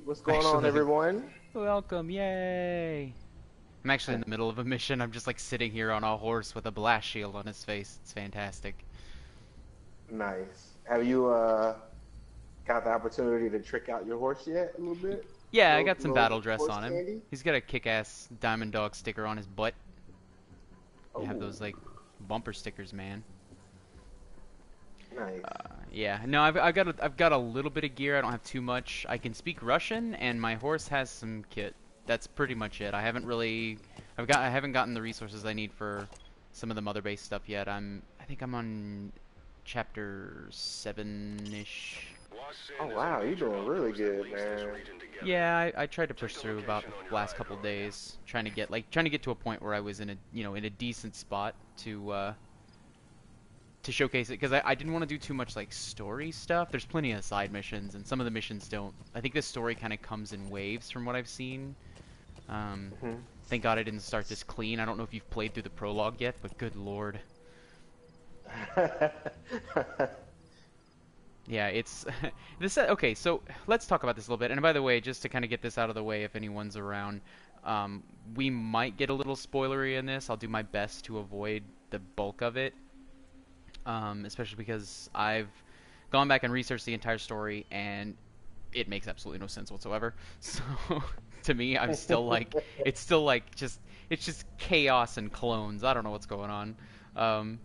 What's going on, everyone? Welcome, yay! I'm actually in the middle of a mission. I'm just like sitting here on a horse with a blast shield on his face. It's fantastic. Nice. Have you got the opportunity to trick out your horse yet? A little bit? Yeah, I Little, got some little battle dress horse on him. candy? He's got a kick-ass Diamond Dog sticker on his butt. I have Oh, those like bumper stickers, man. nice. Yeah, no, I've got a little bit of gear. I don't have too much. I can speak Russian, and my horse has some kit. That's pretty much it. I haven't gotten the resources I need for some of the mother base stuff yet. I think I'm on chapter 7-ish. Oh wow, you're doing really good, man. Yeah, I tried to push through about the last couple days, trying to get to a point where I was in a decent spot to showcase it, because I didn't want to do too much like story stuff. There's plenty of side missions, and some of the missions don't. I think the story kind of comes in waves from what I've seen. Hmm. Thank God I didn't start this clean. I don't know if you've played through the prologue yet, but good lord. Yeah, it's this. Okay, so let's talk about this a little bit. And by the way, just to kind of get this out of the way, if anyone's around, we might get a little spoilery in this. I'll do my best to avoid the bulk of it, especially because I've gone back and researched the entire story, and it makes absolutely no sense whatsoever. So to me, I'm still like, it's still like it's just chaos and clones. I don't know what's going on. Um,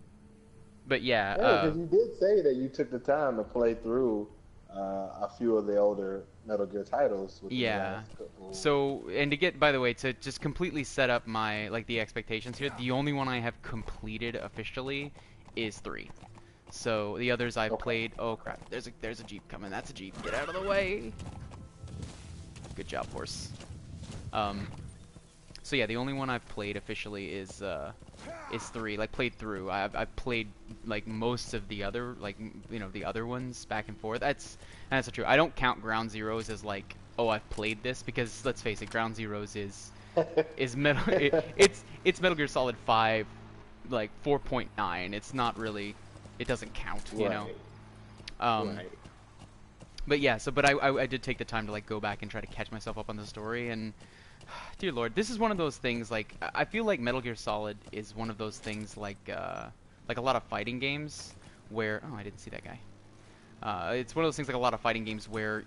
but yeah, Yeah, because you did say that you took the time to play through a few of the older Metal Gear titles within the yeah. last couple. So, and to get, by the way, to just completely set up my, like, the expectations here, the only one I have completed officially is 3. So, the others I've Okay. played, oh crap, there's a Jeep coming, that's a Jeep, get out of the way! Good job, horse. Um, so yeah, the only one I've played officially is 3, like, played through. I've played, like, most of the other, like, the other ones back and forth. That's not true. I don't count Ground Zeroes as, like, oh, I've played this, because, let's face it, Ground Zeroes is Metal, it's Metal Gear Solid 5, like, 4.9. It's not really, it doesn't count, you know? Right, Um, right. but yeah, but I did take the time to, like, go back and try to catch myself up on the story, and dear Lord, this is one of those things, like, I feel like Metal Gear Solid is one of those things, like a lot of fighting games where, oh, I didn't see that guy. It's one of those things, like a lot of fighting games where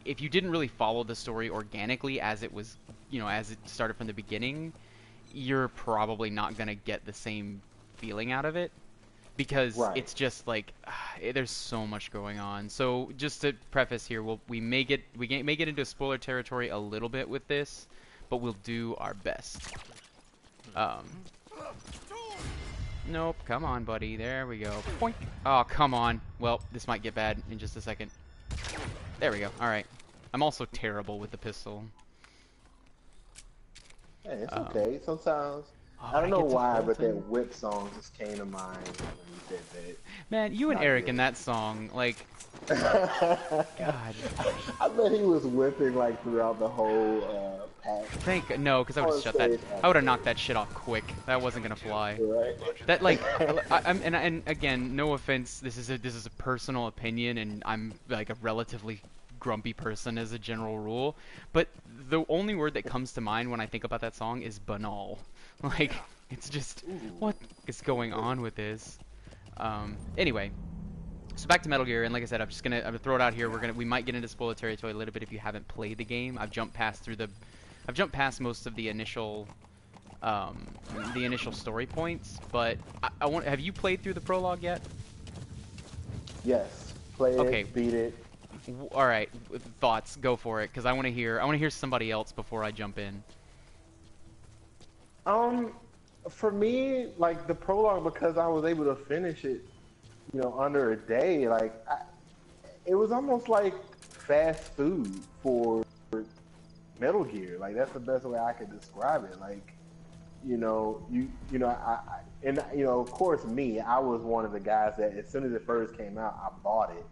if you didn't really follow the story organically as it was, as it started from the beginning, you're probably not gonna get the same feeling out of it, because Right. it's just like there's so much going on. So just to preface here, we may get into spoiler territory a little bit with this, but we'll do our best. Um, nope, come on, buddy. There we go. Point. Oh, come on. Well, this might get bad in just a second. There we go. All right. I'm also terrible with the pistol. Hey, it's Um, okay. Sometimes oh, I when don't I know get to why, but that Fulton, whip song just came to mind when you said that. man, you and Not Eric in good. that song, like, God. I bet he was whipping like throughout the whole pack. No, because I I would have would shut say that. it's I would have accurate, knocked that shit off quick. That wasn't gonna fly. right? That like, and again, no offense. This is a personal opinion, and I'm like a relatively grumpy person as a general rule. But the only word that comes to mind when I think about that song is banal. Like, it's just Ooh, what is going on with this. Anyway. So back to Metal Gear, and like I said, I'm gonna throw it out here. We might get into spoiler territory a little bit if you haven't played the game. I've jumped past most of um, the initial story points, but I want. Have you played through the prologue yet? yes, play Okay, it, beat it. all right. Thoughts? Go for it, because I want to hear. I want to hear somebody else before I jump in. Um, for me, like the prologue, because I was able to finish it, under a day. It was almost like fast food for Metal Gear. Like that's the best way I could describe it. Like, and of course, I was one of the guys that as soon as it first came out, I bought it.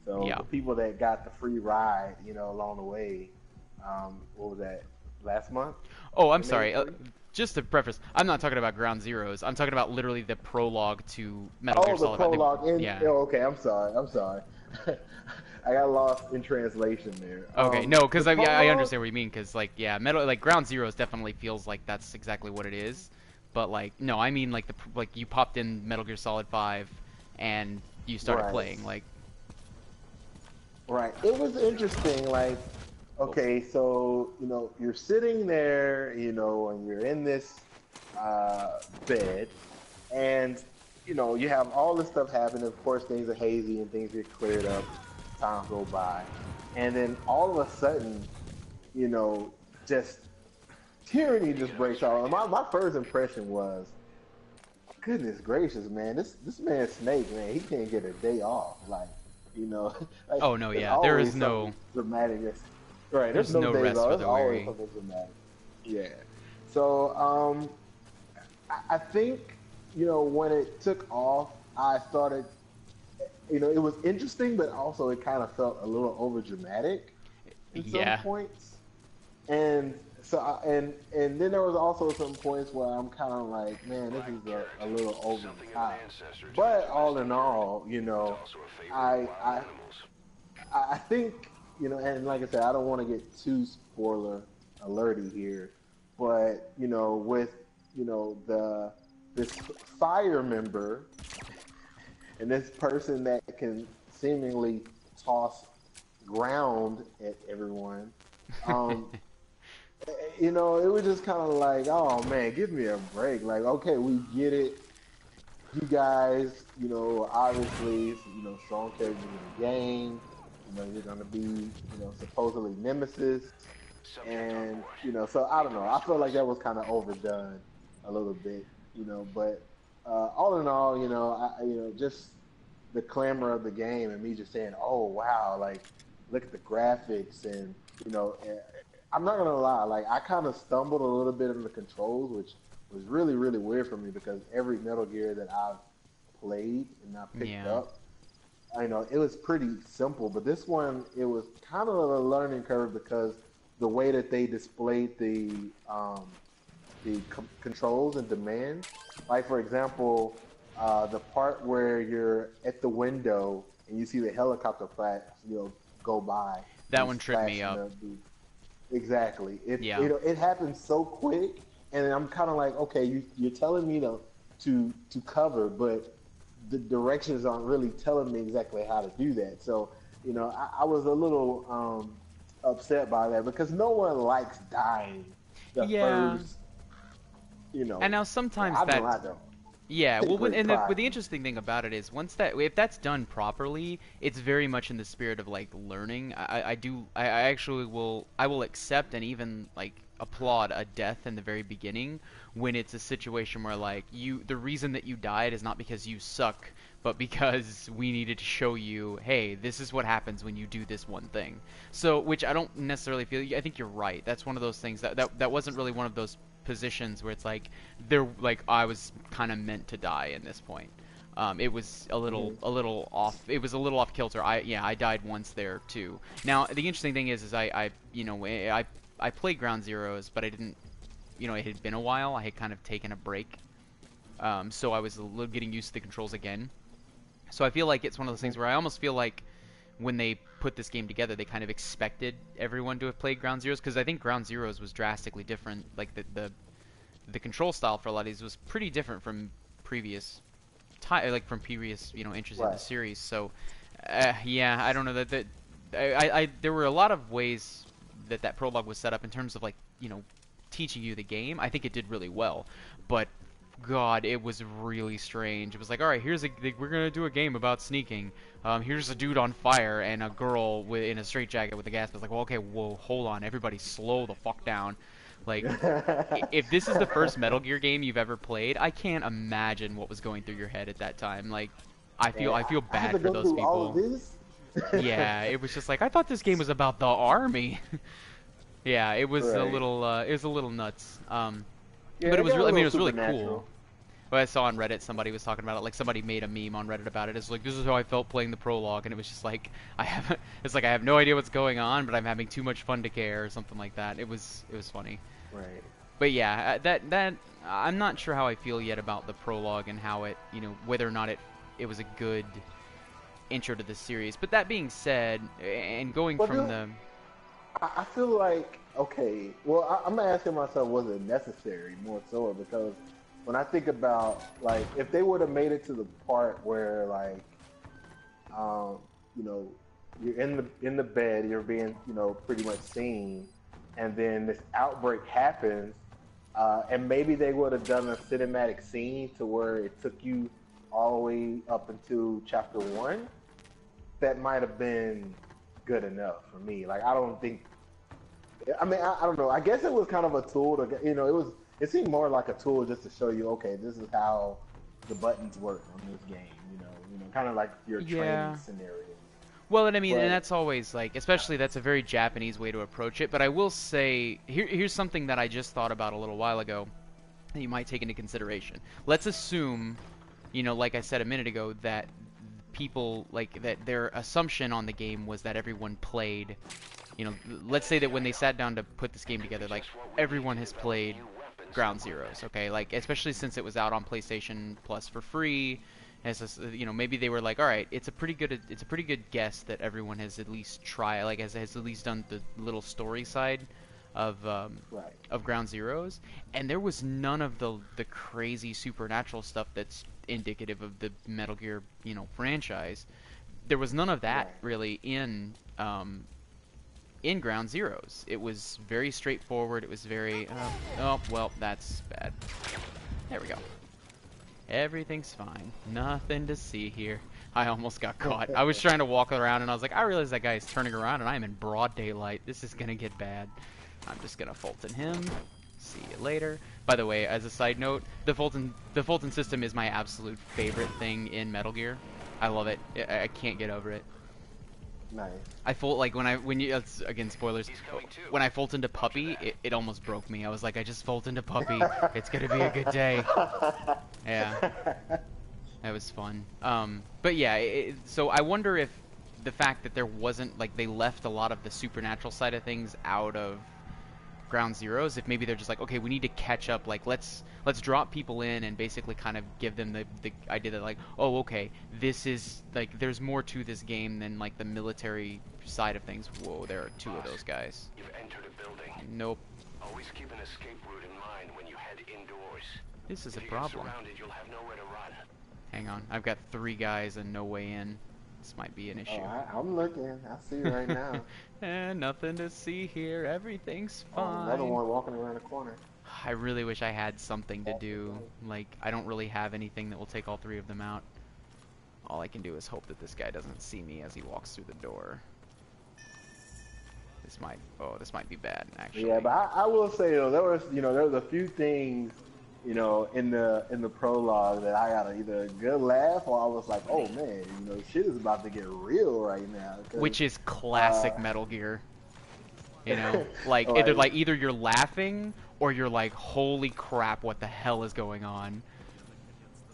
So Yeah. the people that got the free ride, along the way, what was that? Last month Oh, I'm they made it sorry. free. Just to preface, I'm not talking about Ground Zeroes. I'm talking about literally the prologue to Metal Gear Oh, the Solid. prologue. Yeah. Oh, okay, I'm sorry. I'm sorry. I got lost in translation there. Okay, no, The because I prologue, understand what you mean. Because like yeah, Metal like Ground Zeroes definitely feels like that's exactly what it is. But like no, I mean like like you popped in Metal Gear Solid 5 and you started right, playing like right. It was interesting. Like, oh, okay, so you're sitting there, and you're in this bed, and you have all this stuff happen. Of course, things are hazy and things get cleared up. Time go by, and then all of a sudden, you know, just tyranny just breaks out. And my first impression was, goodness gracious, man, this man Snake, man, he can't get a day off. Like, like oh no, there's yeah, there always is something dramatic. Right, there's there's no no days rest off. for There's the always weary. something dramatic. Yeah. So I think when it took off, I started. It was interesting, but also it kind of felt a little over dramatic in some Yeah, points. And so, and then there was also some points where I'm kind of like, man, this is a little over the top. But all in all, I I I think and like I said, I don't want to get too spoiler alerty here, but with the this fire member and this person that can seemingly toss ground at everyone. Um, it was just kind of like, oh man, give me a break. Like, okay, we get it. You guys, obviously, strong characters in the game. You're gonna be, supposedly nemesis, and so I don't know. I feel like that was kind of overdone a little bit, But all in all, just the clamor of the game and me just saying, "Oh wow!" Like, look at the graphics, and I'm not gonna lie. Like, I kind of stumbled a little bit in the controls, which was really, really weird for me because every Metal Gear that I've played and I picked yeah, up, it was pretty simple. But this one, it was kind of a learning curve because the way that they displayed the controls and demands. Like, for example, the part where you're at the window and you see the helicopter flash, go by and that he's one tripped me flashing up. exactly. Yeah, It happens so quick, and I'm kind of like, okay, you're telling me to cover, but the directions aren't really telling me exactly how to do that. So, I was a little upset by that because no one likes dying the yeah, first, and now sometimes I know that I don't yeah, take well, great with pride the in it. interesting thing about it is once that if that's done properly, it's very much in the spirit of like learning. I actually will accept and even like applaud a death in the very beginning when it's a situation where like the reason that you died is not because you suck, but because we needed to show you, hey, this is what happens when you do this one thing. So, which I don't necessarily feel. I think you're right. That's one of those things that wasn't really one of those positions where it's like they're like I was kind of meant to die in this point. It was Hmm. a little off. It was a little off kilter. I died once there too. Now the interesting thing is I played Ground Zeroes, but I didn't. It had been a while. I had kind of taken a break, so I was a little getting used to the controls again. So I feel like it's one of those things where I almost feel like when they put this game together, they kind of expected everyone to have played Ground Zeroes because I think Ground Zeroes was drastically different. Like the control style for a lot of these was pretty different from previous like from previous entries in the Right. series. So yeah, I don't know that I there were a lot of ways that prologue was set up in terms of like teaching you the game. I think it did really well, but God, it was really strange. It was like, all right, we're gonna do a game about sneaking. Here's a dude on fire and a girl in a straitjacket with a gas. It's like, well, okay, whoa, hold on, everybody, slow the fuck down. Like, if this is the first Metal Gear game you've ever played, I can't imagine what was going through your head at that time. Like, Man, I feel I had bad to for go those through all of people. this. Yeah, it was just like I thought this game was about the army. Yeah, Right. it was a little nuts. Yeah, But it it was got a really, I mean, little it was really cool. supernatural. What I saw on Reddit, somebody was talking about it. Like somebody made a meme on Reddit about it. It's like this is how I felt playing the prologue, and it was just like it's like I have no idea what's going on, but I'm having too much fun to care, or something like that. It was funny. Right. But yeah, that I'm not sure how I feel yet about the prologue and how it, whether or not it was a good intro to this series. But that being said, and going But from the... I feel like, okay, well, I'm asking myself, was it necessary more so? Because when I think about, like, if they would have made it to the part where, like, you know, you're in the bed, you're being, you know, pretty much seen, and then this outbreak happens, and maybe they would have done a cinematic scene to where it took you all the way up into chapter 1, that might have been good enough for me. Like, I don't think, I mean, I don't know. I guess it was kind of a tool to, you know, it seemed more like a tool just to show you, okay, this is how the buttons work on this game, you know, kind of like your training scenario. Well, and I mean, and that's always, like, especially that's a very Japanese way to approach it, but I will say, here's something that I just thought about a little while ago that you might take into consideration. Let's assume, you know, like I said a minute ago, that people, like, that their assumption on the game was that everyone played, you know, let's say that when they sat down to put this game together, like, everyone has played Ground Zeroes, okay? Like, especially since it was out on PlayStation Plus for free. As a, you know, maybe they were like, all right, it's a pretty good guess that everyone has at least tried, like, has at least done the little story side of Ground Zeroes, and there was none of the crazy supernatural stuff that's indicative of the Metal Gear, you know, franchise. There was none of that really in Ground Zeroes. It was very straightforward. It was very oh well, that's bad. There we go. Everything's fine. Nothing to see here. I almost got caught. I was trying to walk around and I was like, I realize that guy is turning around and I'm in broad daylight. This is gonna get bad. I'm just gonna Fulton him. See you later. By the way, as a side note, the Fulton system is my absolute favorite thing in Metal Gear. I love it. I can't get over it. Nice. I again, spoilers. When I Fultoned to Puppy, it almost broke me. I was like, I just Fultoned to Puppy. It's gonna be a good day. Yeah, that was fun. But yeah, so I wonder if the fact that there wasn't, like, they left a lot of the supernatural side of things out of Ground Zeroes, if maybe they're just like, okay, we need to catch up, like, let's drop people in and basically kind of give them the idea that, like, oh, okay, this is, like, there's more to this game than, like, the military side of things. Whoa, there are two of those guys. You've entered a building. Nope. Always keep an escape route in mind when you head indoors. This is a If you problem. get surrounded, you'll have nowhere to run. Hang on, I've got 3 guys and no way in. This might be an issue. Oh, I'm looking. I see you right now. Nothing to see here. Everything's fine. Oh, another one walking around the corner. I really wish I had something to do. Like, I don't really have anything that will take all 3 of them out. All I can do is hope that this guy doesn't see me as he walks through the door. This might be bad, actually. Yeah, but I will say, though, there was a few things, you know, in the prologue that I got either a good laugh or I was like, oh man, you know, shit is about to get real right now. Which is classic Metal Gear. You know, like either you're laughing or you're like, holy crap, what the hell is going on?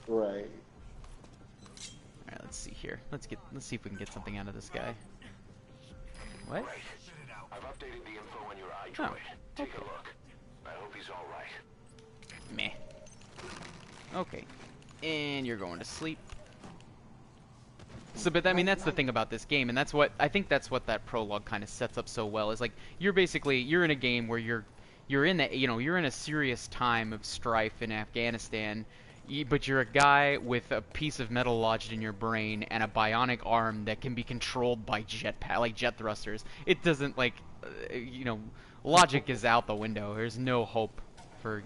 Right. All right, let's see here. Let's see if we can get something out of this guy. What? Right. I've updated the info on your iDroid. Take a look. I hope he's all right. Meh. Okay. And you're going to sleep. So, but I mean, that's the thing about this game, and I think that's what that prologue kind of sets up so well, is like, you're in a game where you're in a serious time of strife in Afghanistan, but you're a guy with a piece of metal lodged in your brain and a bionic arm that can be controlled by jet thrusters. It doesn't, like, logic is out the window. There's no hope for,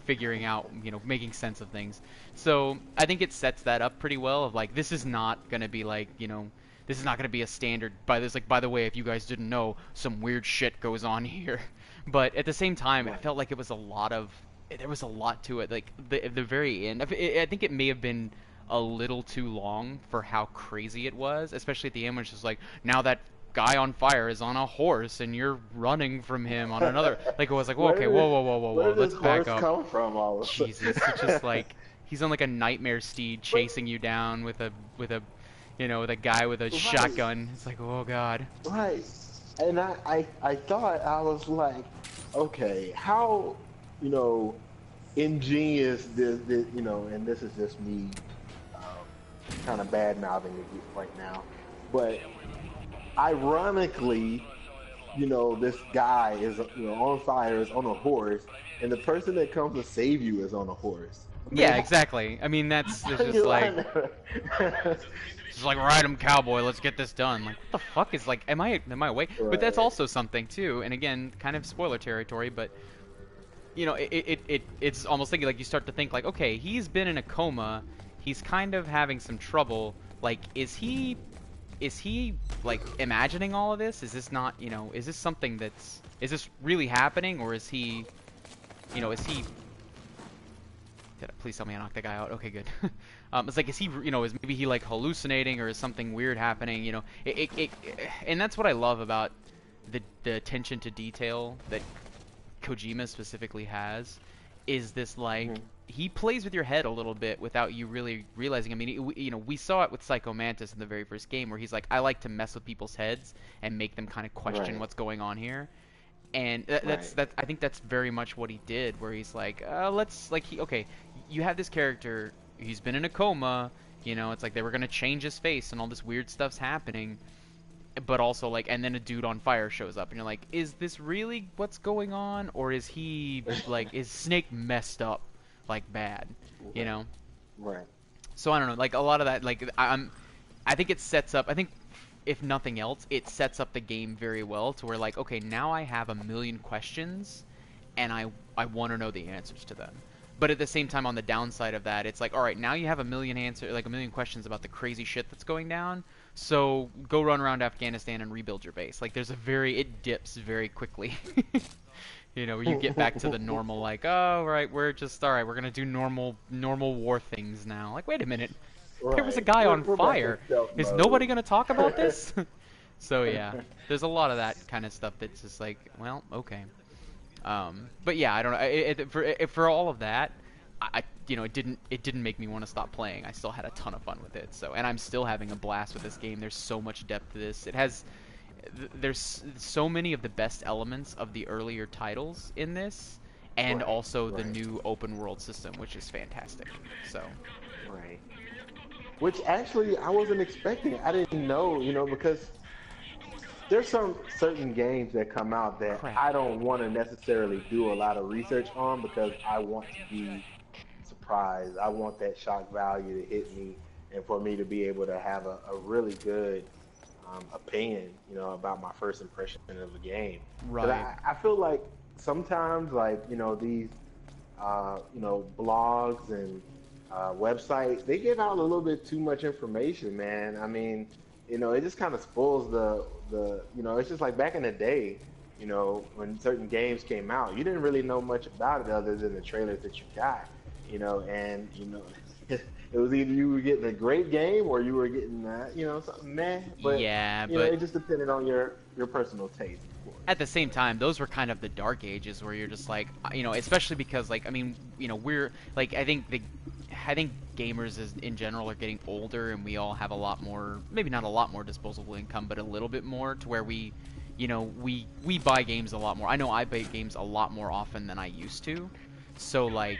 figuring out, making sense of things. So I think it sets that up pretty well, of like, this is not going to be like, this is not going to be a standard, by the way, if you guys didn't know, some weird shit goes on here. But at the same time, I felt like there was a lot to it. Like, at the very end, I think it may have been a little too long for how crazy it was, especially at the end when it's just like, now that guy on fire is on a horse and you're running from him on another. Like, it was like, okay, whoa, let's back up. Come from all of Jesus, it's just like, he's on like a nightmare steed chasing you down with a guy with a shotgun. It's like, oh god. Right. And I thought, I was like, okay, how, ingenious this, and this is just me kind of bad mouthing it right now, but ironically, this guy is on fire, is on a horse, and the person that comes to save you is on a horse. Yeah, exactly. I mean, it's just like, it's like, ride 'em, cowboy. Let's get this done. Like, what the fuck is like? Am I awake? Right. But that's also something too. And again, kind of spoiler territory, but it's almost thinking like you start to think like, okay, he's been in a coma. He's kind of having some trouble. Like, is he like imagining all of this? Is this not, is this something is this really happening, or is he, please tell me I knocked that guy out. Okay, good. It's like, is he, is maybe he like hallucinating, or is something weird happening? And that's what I love about the attention to detail that Kojima specifically has, is this like, he plays with your head a little bit without you really realizing. I mean, we saw it with Psycho Mantis in the very first game, where he's like, I like to mess with people's heads and make them kind of question what's going on here. And I think that's very much what he did, where he's like, okay, you have this character, he's been in a coma, it's like they were gonna change his face and all this weird stuff's happening, but also like, and then a dude on fire shows up, and you're like, is this really what's going on, or is he like, is Snake messed up, like bad, Right. So I don't know, like a lot of that, like I think it sets up, I think if nothing else, it sets up the game very well to where like, okay, now I have a million questions, and I want to know the answers to them. But at the same time, on the downside of that, it's like, all right, now you have a million questions about the crazy shit that's going down. So go run around Afghanistan and rebuild your base. Like, it dips very quickly. Where you get back to the normal, like, oh, right, we're gonna do normal war things now. Like, wait a minute, there was a guy on fire. Is nobody gonna talk about this? So yeah, there's a lot of that kind of stuff that's just like, well, okay. But yeah, I don't know. For all of that, it didn't make me want to stop playing. I still had a ton of fun with it. So, and I'm still having a blast with this game. There's so much depth to this. There's so many of the best elements of the earlier titles in this, and also the new open world system, which is fantastic. So. Right. Which actually I wasn't expecting. I didn't know, because there's some certain games that come out that I don't want to necessarily do a lot of research on, because I want to be surprised. I want that shock value to hit me, and for me to be able to have a really good opinion, about my first impression of the game. Right. I feel like sometimes, like, these, blogs and websites, they give out a little bit too much information, man. I mean, it just kind of spoils the it's just like back in the day, when certain games came out, you didn't really know much about it other than the trailers that you got, and it was either you were getting a great game or you were getting something meh. But yeah, but it just depended on your personal taste. At the same time, those were kind of the dark ages where you're just like, especially because, like, I mean, we're like, I think gamers in general are getting older, and we all have a lot more, maybe not a lot more disposable income, but a little bit more, to where we buy games a lot more. I know I buy games a lot more often than I used to. So like,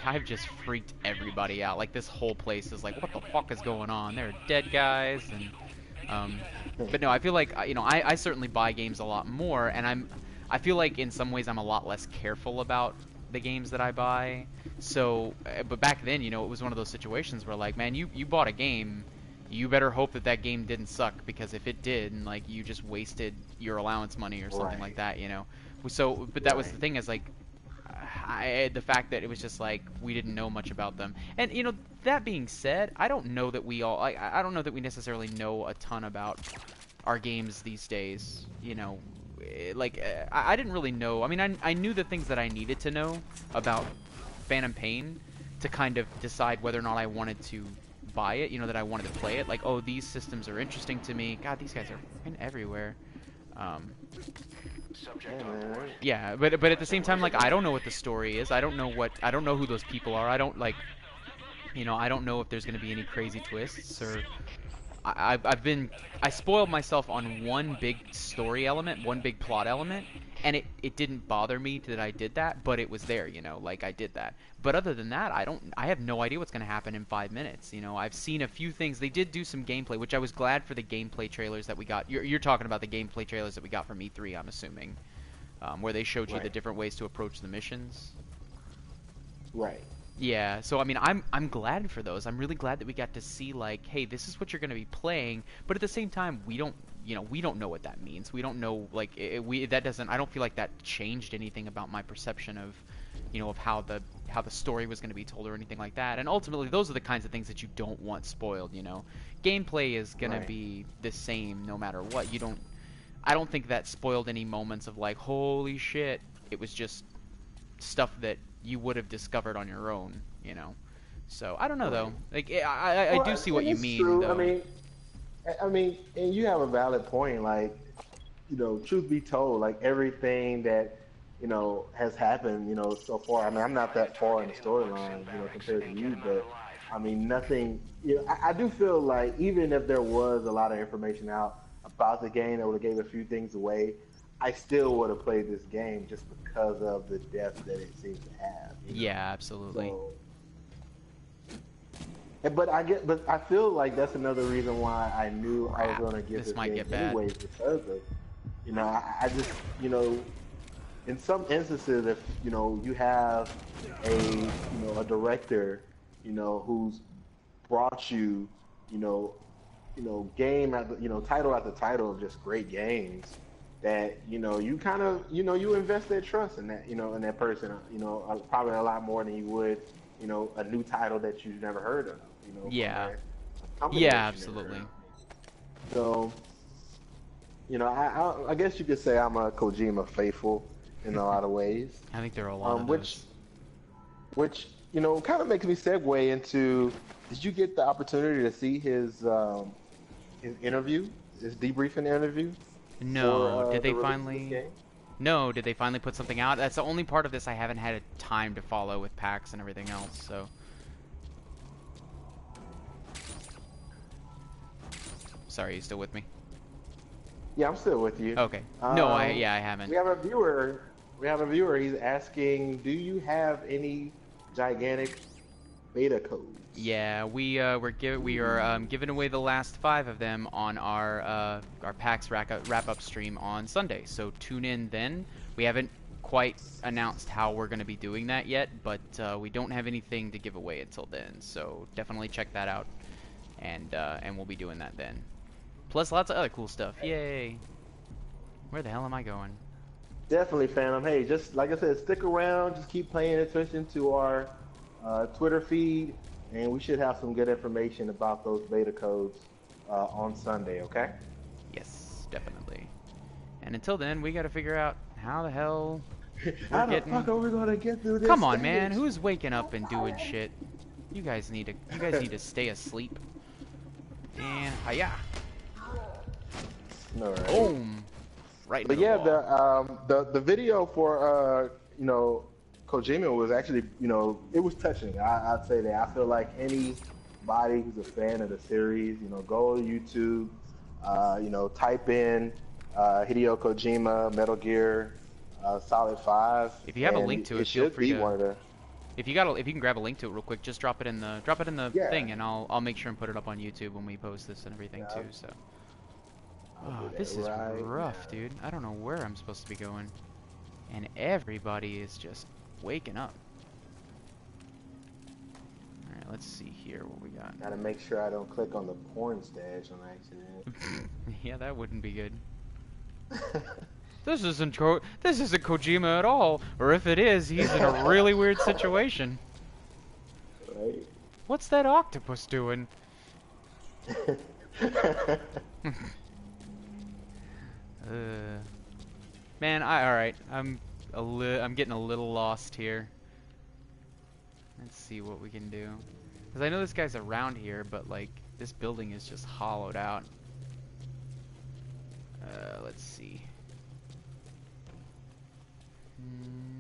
I've just freaked everybody out. Like, this whole place is like, what the fuck is going on? There are dead guys, and but no, I feel like I certainly buy games a lot more, and I feel like in some ways I'm a lot less careful about the games that I buy. So, but back then, it was one of those situations where, like, man, you bought a game, you better hope that game didn't suck, because if it did, and like, you just wasted your allowance money or something like that, So, but that was the thing, is like, the fact that it was just like, we didn't know much about them. And that being said, I don't know that we all, I don't know that we necessarily know a ton about our games these days. Like, I didn't really know. I mean, I knew the things that I needed to know about Phantom Pain to kind of decide whether or not I wanted to buy it, that I wanted to play it. Like, oh, these systems are interesting to me. God, these guys are fucking everywhere. Yeah, but at the same time, like, I don't know what the story is. I don't know who those people are. I don't, like, I don't know if there's going to be any crazy twists, or I spoiled myself on one big story element, one big plot element, and it didn't bother me that I did that, but it was there, you know, like I did that. But other than that, I have no idea what's going to happen in 5 minutes. You know, I've seen a few things. They did do some gameplay, which I was glad for the gameplay trailers that we got. You're talking about the gameplay trailers that we got from E3, I'm assuming, where they showed you the different ways to approach the missions. Right. Yeah, so I mean, I'm glad for those. I'm really glad that we got to see, like, hey, this is what you're going to be playing, but at the same time, we don't know what that means. We don't know, like, I don't feel like that changed anything about my perception of, you know, of how the story was going to be told or anything like that. And ultimately, those are the kinds of things that you don't want spoiled, you know. Gameplay is going to be the same no matter what. I don't think that spoiled any moments of, like, holy shit. It was just stuff that you would have discovered on your own, you know. So I don't know though. Like I do see what you mean. True. Though. I mean, and you have a valid point. Like, you know, truth be told, like everything that you know has happened, you know, so far. I mean, I'm not that far in the storyline, you know, compared to you, but I mean, nothing. You know, I do feel like even if there was a lot of information out about the game that would have gave a few things away, I still would have played this game just because of the depth that it seems to have. You know? Yeah, absolutely. So, but I feel like that's another reason why I knew I was going to give this game anyways, because of, you know, I just, you know, in some instances, if you know you have a director, you know, who's brought you, game after, title after title of just great games, that you kind of you invest that trust in that in that person, probably a lot more than you would a new title that you've never heard of, yeah, absolutely. So I guess you could say I'm a Kojima faithful in a lot of ways. I think there are a lot of those. Which kind of makes me segue into, did you get the opportunity to see his interview, his debriefing interview? No. Did they finally? No. Did they finally put something out? That's the only part of this I haven't had time to follow with PAX and everything else. So. Sorry, you still with me? Yeah, I'm still with you. Okay. No, I haven't. We have a viewer. He's asking, do you have any gigantic beta codes? Yeah, we are giving away the last 5 of them on our PAX wrap-up stream on Sunday. So tune in then. We haven't quite announced how we're going to be doing that yet, but we don't have anything to give away until then. So definitely check that out, and we'll be doing that then. Plus lots of other cool stuff. Yay! Where the hell am I going? Definitely, Phantom. Hey, just like I said, stick around. Just keep paying attention to our Twitter feed, and we should have some good information about those beta codes on Sunday, okay? Yes, definitely. And until then, we got to figure out how the hell how the fuck are we gonna get through this? Come on, man. Who's waking up and doing shit? You guys need to stay asleep. And hiya. All right. Boom. Right. But yeah, the video for Kojima was actually it was touching. I'd say that. I feel like anybody who's a fan of the series, go to YouTube, type in Hideo Kojima Metal Gear Solid 5. If you have a link to it, feel free to. One of the... If you can grab a link to it real quick, just drop it in the thing, and I'll make sure and put it up on YouTube when we post this and everything too. So. Oh, this is rough, dude. I don't know where I'm supposed to be going. And everybody is just waking up. Alright, let's see here what we got. Gotta make sure I don't click on the porn stash on accident. Yeah, that wouldn't be good. This isn't Kojima at all. Or if it is, he's in a really weird situation. Right? What's that octopus doing? Man, alright. I'm getting a little lost here. Let's see what we can do. Because I know this guy's around here, but like this building is just hollowed out. Let's see.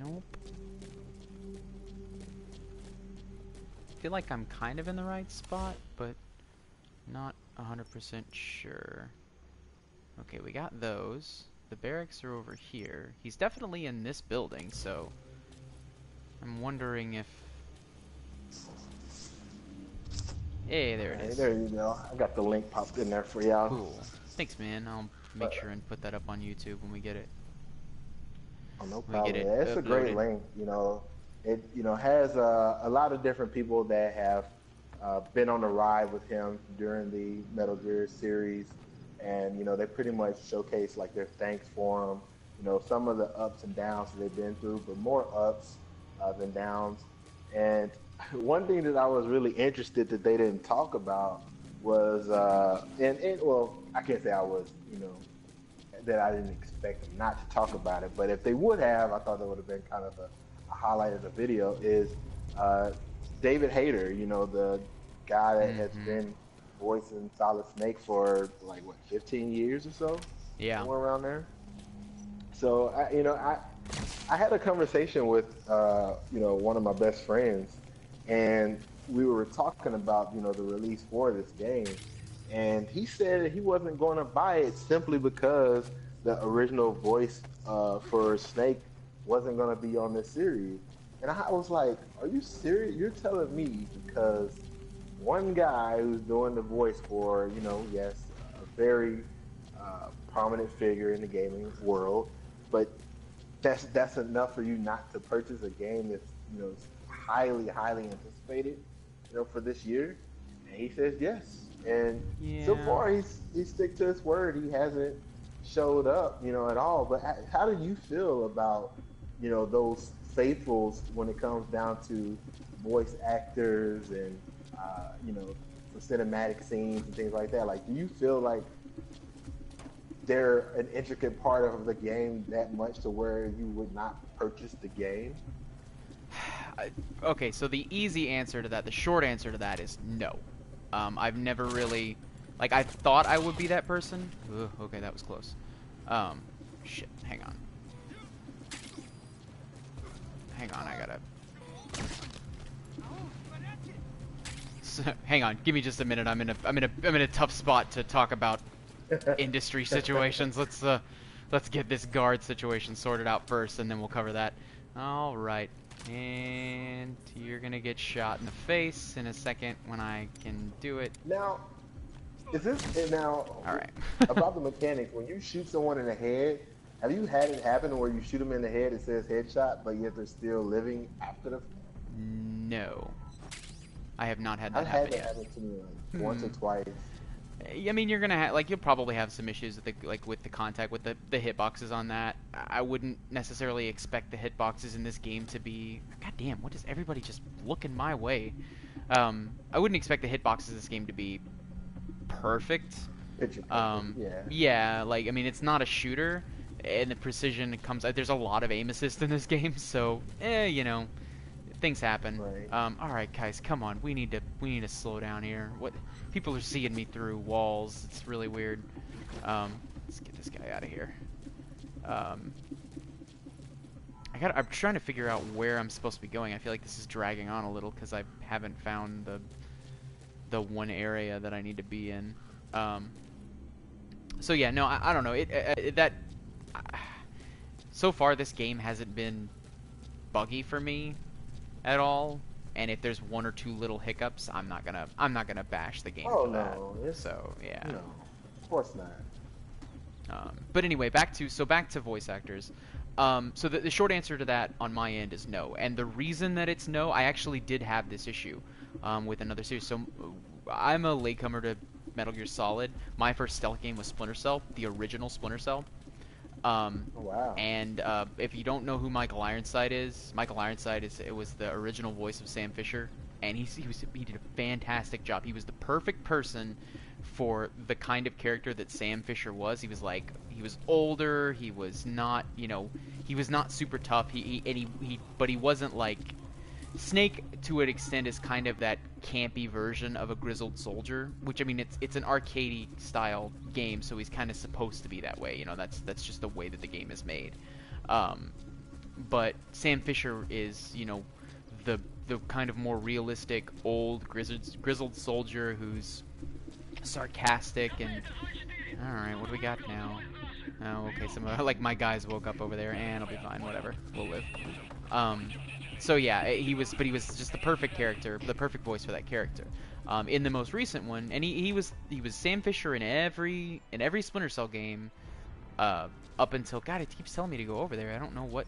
Nope. I feel like I'm kind of in the right spot, but Not 100% sure. Okay, we got those. The barracks are over here. He's definitely in this building, so I'm wondering if... Hey, there it is. There you go. I got the link popped in there for y'all. Cool. Thanks, man. I'll make sure and put that up on YouTube when we get it. Oh, no We problem. get it Yeah, it's a great uploaded. link. It has a lot of different people that have been on the ride with him during the Metal Gear series, and they pretty much showcase like their thanks for him. Some of the ups and downs that they've been through, but more ups than downs. And one thing that I was really interested that they didn't talk about was, well, I can't say I was, that I didn't expect them not to talk about it, but if they would have, I thought that would have been kind of a highlight of the video, is David Hayter, the guy that has been voicing Solid Snake for like, what, 15 years or so? Yeah. Somewhere around there. So, I had a conversation with, one of my best friends, and we were talking about, the release for this game. And he said that he wasn't going to buy it simply because the original voice for Snake wasn't going to be on this series. And I was like, are you serious? You're telling me because one guy who's doing the voice for, yes, a very prominent figure in the gaming world, but that's enough for you not to purchase a game that's, highly, highly anticipated, for this year? And he says yes. And so far, he's stick to his word. He hasn't showed up, at all. But how do you feel about, those faithfuls when it comes down to voice actors and, for cinematic scenes and things like that? Like, do you feel like they're an intricate part of the game that much to where you would not purchase the game? Okay, so the easy answer to that, the short answer to that is no. I've never really, like, I thought I would be that person. Ugh, okay, that was close. Shit, hang on. Hang on, I gotta... So, hang on, give me just a minute. I'm in a tough spot to talk about industry situations. Let's get this guard situation sorted out first, and then we'll cover that. All right. And you're gonna get shot in the face in a second when I can do it. Now, all right. about the mechanics? When you shoot someone in the head, have you had it happen where you shoot them in the head, it says headshot, but yet they're still living after the? No, I have not had that happen yet. I've had that happen to me like once or twice. I mean, you're gonna you'll probably have some issues with the contact with the hitboxes on that. I wouldn't necessarily expect the hitboxes in this game to be. God damn, what is everybody just looking my way? I wouldn't expect the hitboxes in this game to be perfect. Yeah, like, I mean, it's not a shooter, and the precision comes. There's a lot of aim assist in this game, so things happen. Right. All right, guys, come on. We need to slow down here. What? People are seeing me through walls. It's really weird. Let's get this guy out of here. I'm trying to figure out where I'm supposed to be going. I feel like this is dragging on a little because I haven't found the one area that I need to be in. So yeah, no, I don't know. So far this game hasn't been buggy for me at all. And if there's one or two little hiccups, I'm not gonna bash the game for that. So yeah. No, of course not. But anyway, back to voice actors. So the short answer to that on my end is no. And the reason that it's no, I actually did have this issue with another series. So I'm a latecomer to Metal Gear Solid. My first stealth game was Splinter Cell, the original Splinter Cell. Wow. And if you don't know who Michael Ironside is, it was the original voice of Sam Fisher, and he did a fantastic job. He was the perfect person for the kind of character that Sam Fisher was. He was older. He was not, he was not super tough. But he wasn't like Snake, to an extent, is kind of that campy version of a grizzled soldier, which, I mean, it's an arcadey style game, so he's kind of supposed to be that way. That's just the way that the game is made. But Sam Fisher is, the kind of more realistic old grizzled soldier who's sarcastic and, all right, what do we got now? Oh, okay, some like my guys woke up over there, and I'll be fine, whatever, we'll live. So yeah, he was just the perfect character, the perfect voice for that character. In the most recent one, and he was Sam Fisher in every Splinter Cell game, up until, God, it keeps telling me to go over there. I don't know what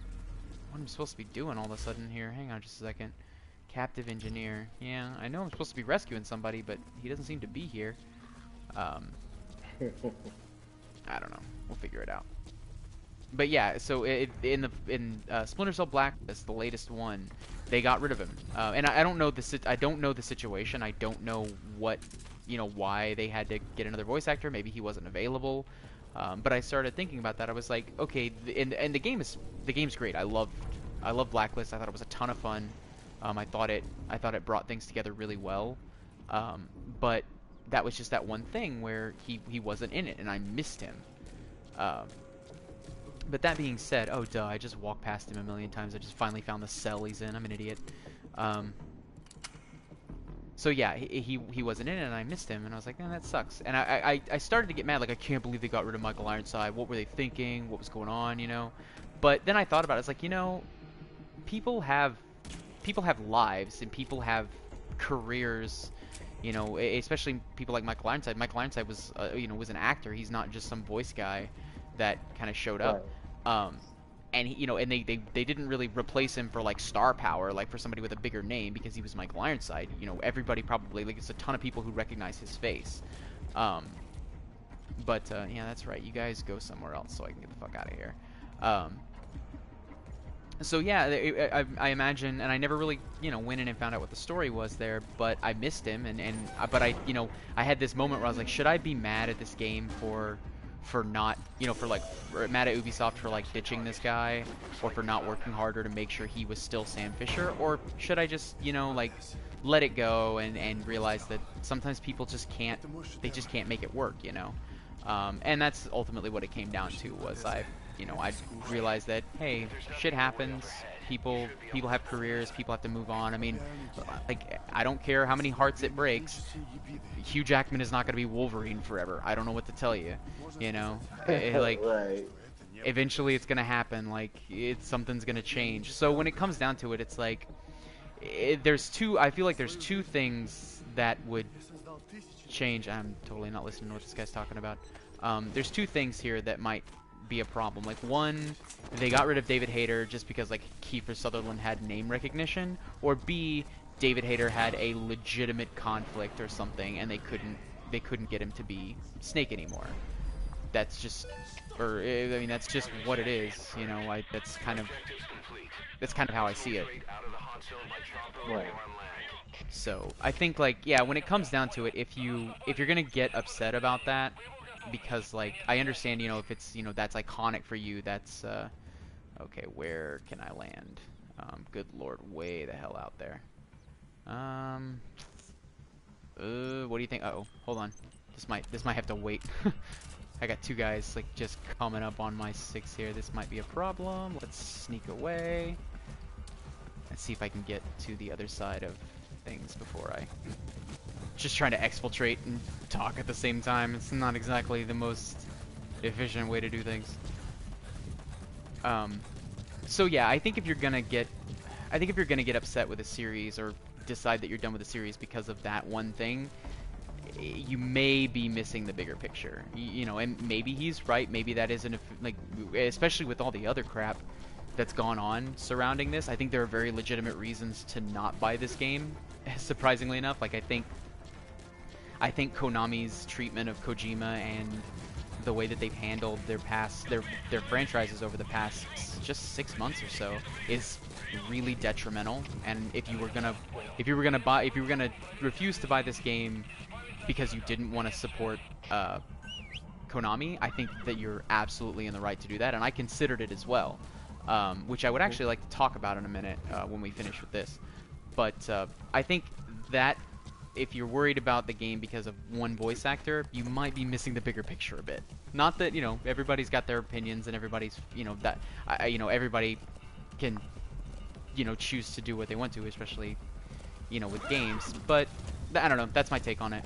I'm supposed to be doing all of a sudden here. Hang on just a second. Captive engineer. Yeah, I know I'm supposed to be rescuing somebody, but he doesn't seem to be here. I don't know. We'll figure it out. But yeah, so in Splinter Cell Blacklist, the latest one, they got rid of him. And I don't know the situation. I don't know what, why they had to get another voice actor. Maybe he wasn't available. But I started thinking about that. I was like, okay, and the game's great. I love Blacklist. I thought it was a ton of fun. I thought it brought things together really well. But that was just that one thing where he wasn't in it, and I missed him. But that being said, oh duh, I just walked past him a million times. I just finally found the cell he's in. I'm an idiot. So yeah, he wasn't in it, and I missed him, and I was like, that sucks. And I started to get mad, like, I can't believe they got rid of Michael Ironside. What were they thinking? What was going on, But then I thought about it. It's like, people have lives, and people have careers, especially people like Michael Ironside. Michael Ironside was, was an actor. He's not just some voice guy that kind of showed up. Right. And and they didn't really replace him for like star power, like for somebody with a bigger name, because he was Michael Ironside. Everybody probably, like, it's a ton of people who recognize his face. But yeah, that's right. You guys go somewhere else so I can get the fuck out of here. So yeah, I imagine, and I never really, went in and found out what the story was there, but I missed him, but I had this moment where I was like, should I be mad at this game for not, mad at Ubisoft for like ditching this guy, or for not working harder to make sure he was still Sam Fisher, or should I just, like, let it go and realize that sometimes people just can't make it work, and that's ultimately what it came down to. Was I realized that, hey, shit happens. People have careers. People have to move on. I mean, like, I don't care how many hearts it breaks. Hugh Jackman is not going to be Wolverine forever. I don't know what to tell you. Like, right. Eventually it's going to happen. Like, something's going to change. So when it comes down to it, it's like, I feel like there's two things that would change. I'm totally not listening to what this guy's talking about. There's two things here that might be a problem. Like, one, they got rid of David Hayter just because, like, Kiefer Sutherland had name recognition, or B, David Hayter had a legitimate conflict or something, and they couldn't get him to be Snake anymore. That's just, that's just what it is. That's kind of how I see it. Right. So I think, like, yeah, when it comes down to it, if you're gonna get upset about that, because, like, I understand, if it's, that's iconic for you, that's, okay, where can I land? Good lord, way the hell out there. What do you think? Uh-oh, hold on. This might have to wait. I got two guys, like, just coming up on my 6 here. This might be a problem. Let's sneak away. Let's see if I can get to the other side of things before I... Just trying to exfiltrate and talk at the same time. It's not exactly the most efficient way to do things. So yeah, I think if you're gonna get upset with a series, or decide that you're done with a series because of that one thing, you may be missing the bigger picture. And maybe he's right. Maybe that isn't, like, especially with all the other crap that's gone on surrounding this. I think there are very legitimate reasons to not buy this game. Surprisingly enough, like, I think Konami's treatment of Kojima and the way that they've handled their franchises over the past just 6 months or so is really detrimental. And if you were gonna refuse to buy this game because you didn't want to support Konami, I think that you're absolutely in the right to do that, and I considered it as well, which I would actually like to talk about in a minute when we finish with this. But I think that if you're worried about the game because of one voice actor, you might be missing the bigger picture a bit. Not that, everybody's got their opinions, and everybody's, everybody can, choose to do what they want to, especially, with games. But I don't know. That's my take on it.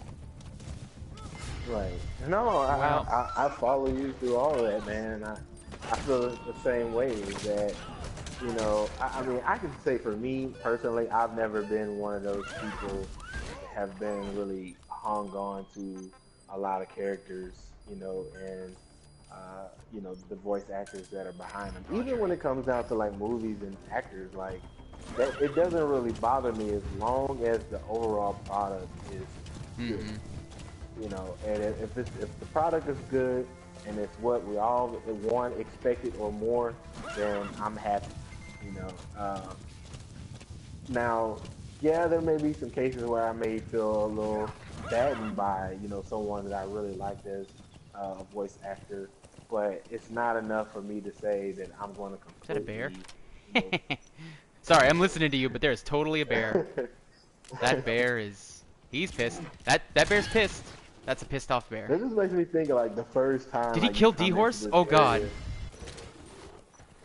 Right. No, Well, I follow you through all of that, man. I feel the same way that, I mean, I can say for me personally, I've never been one of those people that have been really hung on to a lot of characters, and, the voice actors that are behind them. Even when it comes down to like movies and actors, like that, it doesn't really bother me as long as the overall product is good. mm-hmm. And if the product is good and it's what we all want, expected or more, then I'm happy. You know. Now, yeah, there may be some cases where I may feel a little saddened by someone that I really liked as a voice actor, but it's not enough for me to say that I'm going to Is that a bear? completely, you know. Sorry, I'm listening to you, but there's totally a bear. That bear is... He's pissed. That bear's pissed. That's a pissed off bear. This just makes me think of like the first time Did he like you kill come into D-Horse? this Oh god. area.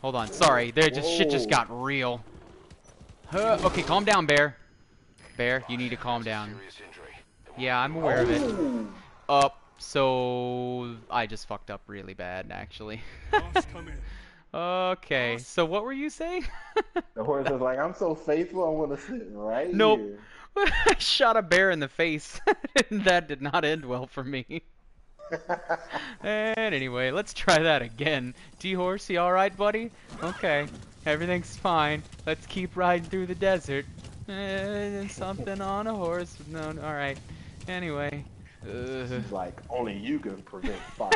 Hold on, sorry. Shit just Whoa. got real. Okay, calm down, bear. Bear, you need to calm down. Serious injury. Yeah, I'm aware of it. Oh. So I just fucked up really bad, actually. Boss, come in. Okay, so what were you saying? The horse is like, I'm so faithful, I'm gonna sit right Nope. here. I shot a bear in the face. That did not end well for me. And anyway, let's try that again. D-Horse, you alright, buddy? Okay, everything's fine. Let's keep riding through the desert. Something on a horse. No, alright. Anyway. She's like, only you can prevent fire.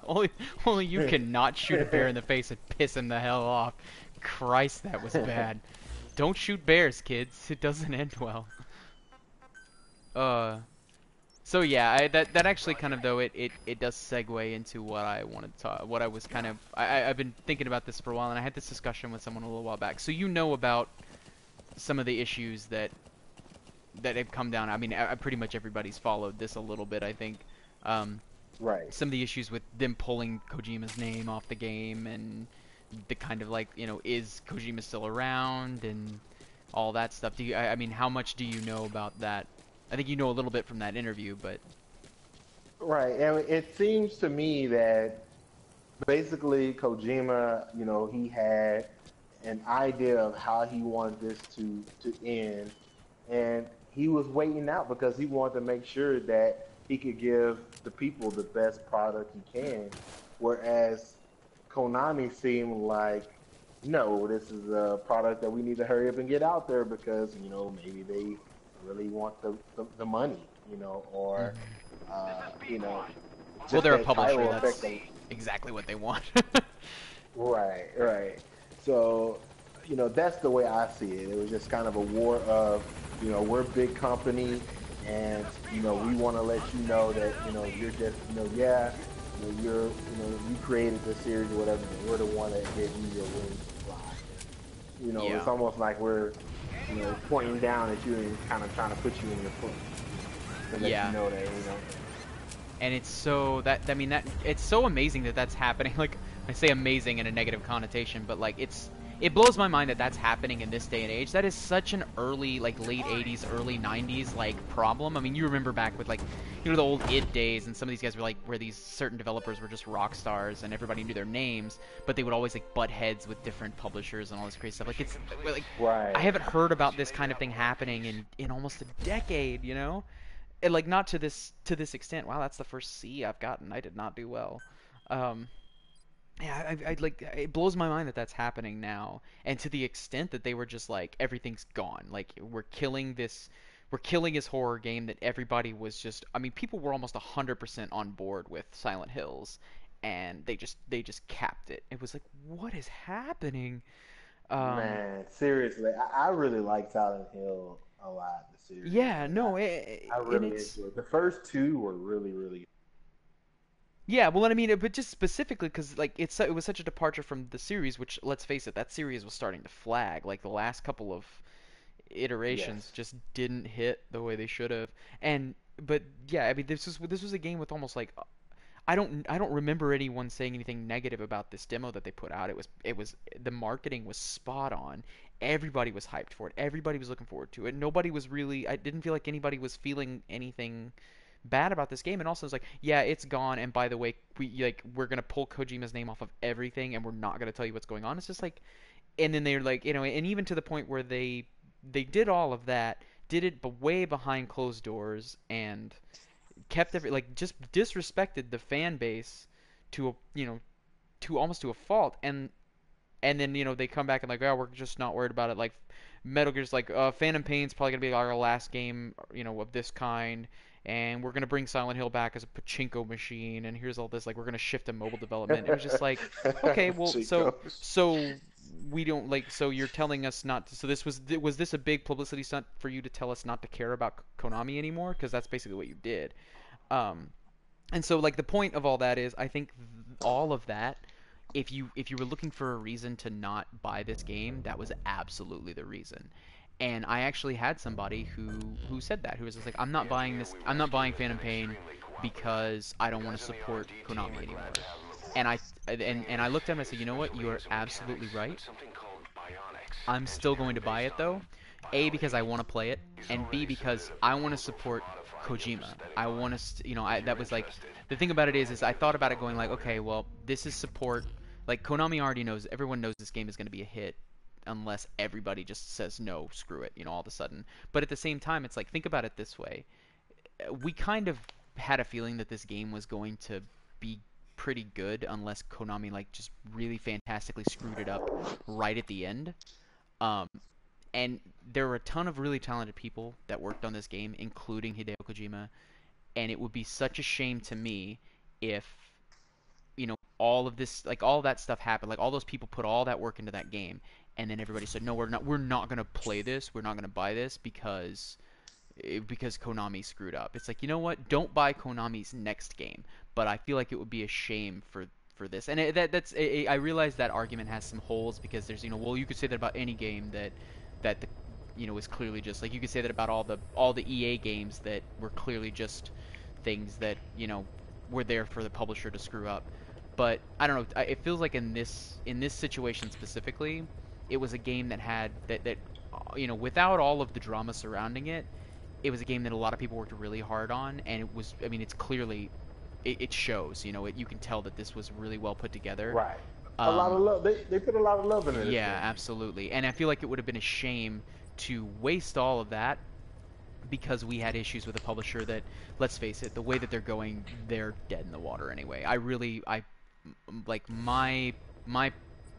Only you can not shoot a bear in the face and piss him the hell off. Christ, that was bad. Don't shoot bears, kids. It doesn't end well. So yeah, that actually kind of though it does segue into what I wanted to talk, what I was kind of I've been thinking about this for a while, and I had this discussion with someone a little while back. So you know about some of the issues that have come down. I mean, pretty much everybody's followed this a little bit, I think. Right. Some of the issues with them pulling Kojima's name off the game, and the kind of like, is Kojima still around and all that stuff. I mean, how much do you know about that? I think you know a little bit from that interview, but... Right, and it seems to me that basically Kojima, he had an idea of how he wanted this to end, and he was waiting out because he wanted to make sure that he could give the people the best product he can, whereas Konami seemed like, no, this is a product that we need to hurry up and get out there because, maybe they really want the money, or, Well, they're a that publisher, viral that's effect exactly what they want. Right. So, that's the way I see it. It was just kind of a war of, we're a big company, and we want to let you know that you're just yeah, you created the series or whatever, but we're the one that gave you your wings to fly. Yeah. It's almost like we're pointing down at you and kind of trying to put you in your foot to let Yeah. you know that And it's so it's so amazing that that's happening. Like, I say amazing in a negative connotation, but like it blows my mind that that's happening in this day and age. That is such an early, like late 80s, early 90s like problem. I mean, you remember back with like the old id days, and some of these guys were like where these certain developers were just rock stars and everybody knew their names, but they would always like butt heads with different publishers and all this crazy stuff. Like, it's like Right. I haven't heard about this kind of thing happening in almost a decade, And like, not to this extent. Wow, that's the first C I've gotten. I did not do well. Yeah, I like, it blows my mind that that's happening now, and to the extent that they were just like, everything's gone. Like, we're killing his horror game that everybody was just. I mean, people were almost 100% on board with Silent Hills, and they just capped it. It was like, what is happening? Man, seriously, I really like Silent Hill a lot. The series. Yeah, no, I really enjoyed it. The first two were really, really. Yeah, well, I mean, but just specifically because like it was such a departure from the series, which, let's face it, that series was starting to flag. Like, the last couple of iterations Yes. just didn't hit the way they should have. But yeah, I mean, this was a game with almost like, I don't remember anyone saying anything negative about this demo that they put out. It was the marketing was spot on. Everybody was hyped for it. Everybody was looking forward to it. Nobody was really. I didn't feel like anybody was feeling anything bad about this game, and also it's like, yeah, it's gone, and by the way, we're gonna pull Kojima's name off of everything, and we're not gonna tell you what's going on. It's just like, and then they're like, and even to the point where they did all of that, did it way behind closed doors, and kept just disrespected the fan base to a to almost to a fault, and then they come back and like, oh, we're just not worried about it. Like Metal Gear's like, Phantom Pain's probably gonna be our last game, of this kind, and we're gonna bring Silent Hill back as a pachinko machine, and here's all this, like, we're gonna shift to mobile development. It was just like, okay, well, so we don't like, so you're telling us not to, so was this a big publicity stunt for you to tell us not to care about Konami anymore? Because that's basically what you did. Um, and so like the point of all that is, I think all of that, if you were looking for a reason to not buy this game, that was absolutely the reason. And I actually had somebody who said that, who was just like, I'm not buying Phantom Pain because I don't want to support Konami anymore. And I looked at him and I said, you know what, you are absolutely right. I'm still going to buy it though. A, because I want to play it, and B, because I want to support Kojima. I want to, that was like, the thing about it is I thought about it going like, okay, well, this is support. Like, Konami already knows, everyone knows this game is going to be a hit unless everybody just says, no, screw it, all of a sudden. But at the same time, it's like, think about it this way. We kind of had a feeling that this game was going to be pretty good unless Konami, like, just really fantastically screwed it up right at the end. Um, and there were a ton of really talented people that worked on this game, including Hideo Kojima, and it would be such a shame to me if all of this, like, all that stuff happened, like all those people put all that work into that game, and then everybody said, no, we're not going to play this, we're not going to buy this because Konami screwed up. It's like, you know what, don't buy Konami's next game, but I feel like it would be a shame for this. And I realize that argument has some holes, because there's, well, you could say that about any game that the, is clearly just like, you could say that about all the EA games that were clearly just things that were there for the publisher to screw up. But I don't know, it feels like in this situation specifically, it was a game that had that without all of the drama surrounding it, it was a game that a lot of people worked really hard on, and it was, I mean, it's clearly, it shows, you can tell that this was really well put together. Right. A lot of love. They put a lot of love in it. Yeah, absolutely. And I feel like it would have been a shame to waste all of that because we had issues with a publisher that, let's face it, the way that they're going, they're dead in the water anyway. I like, my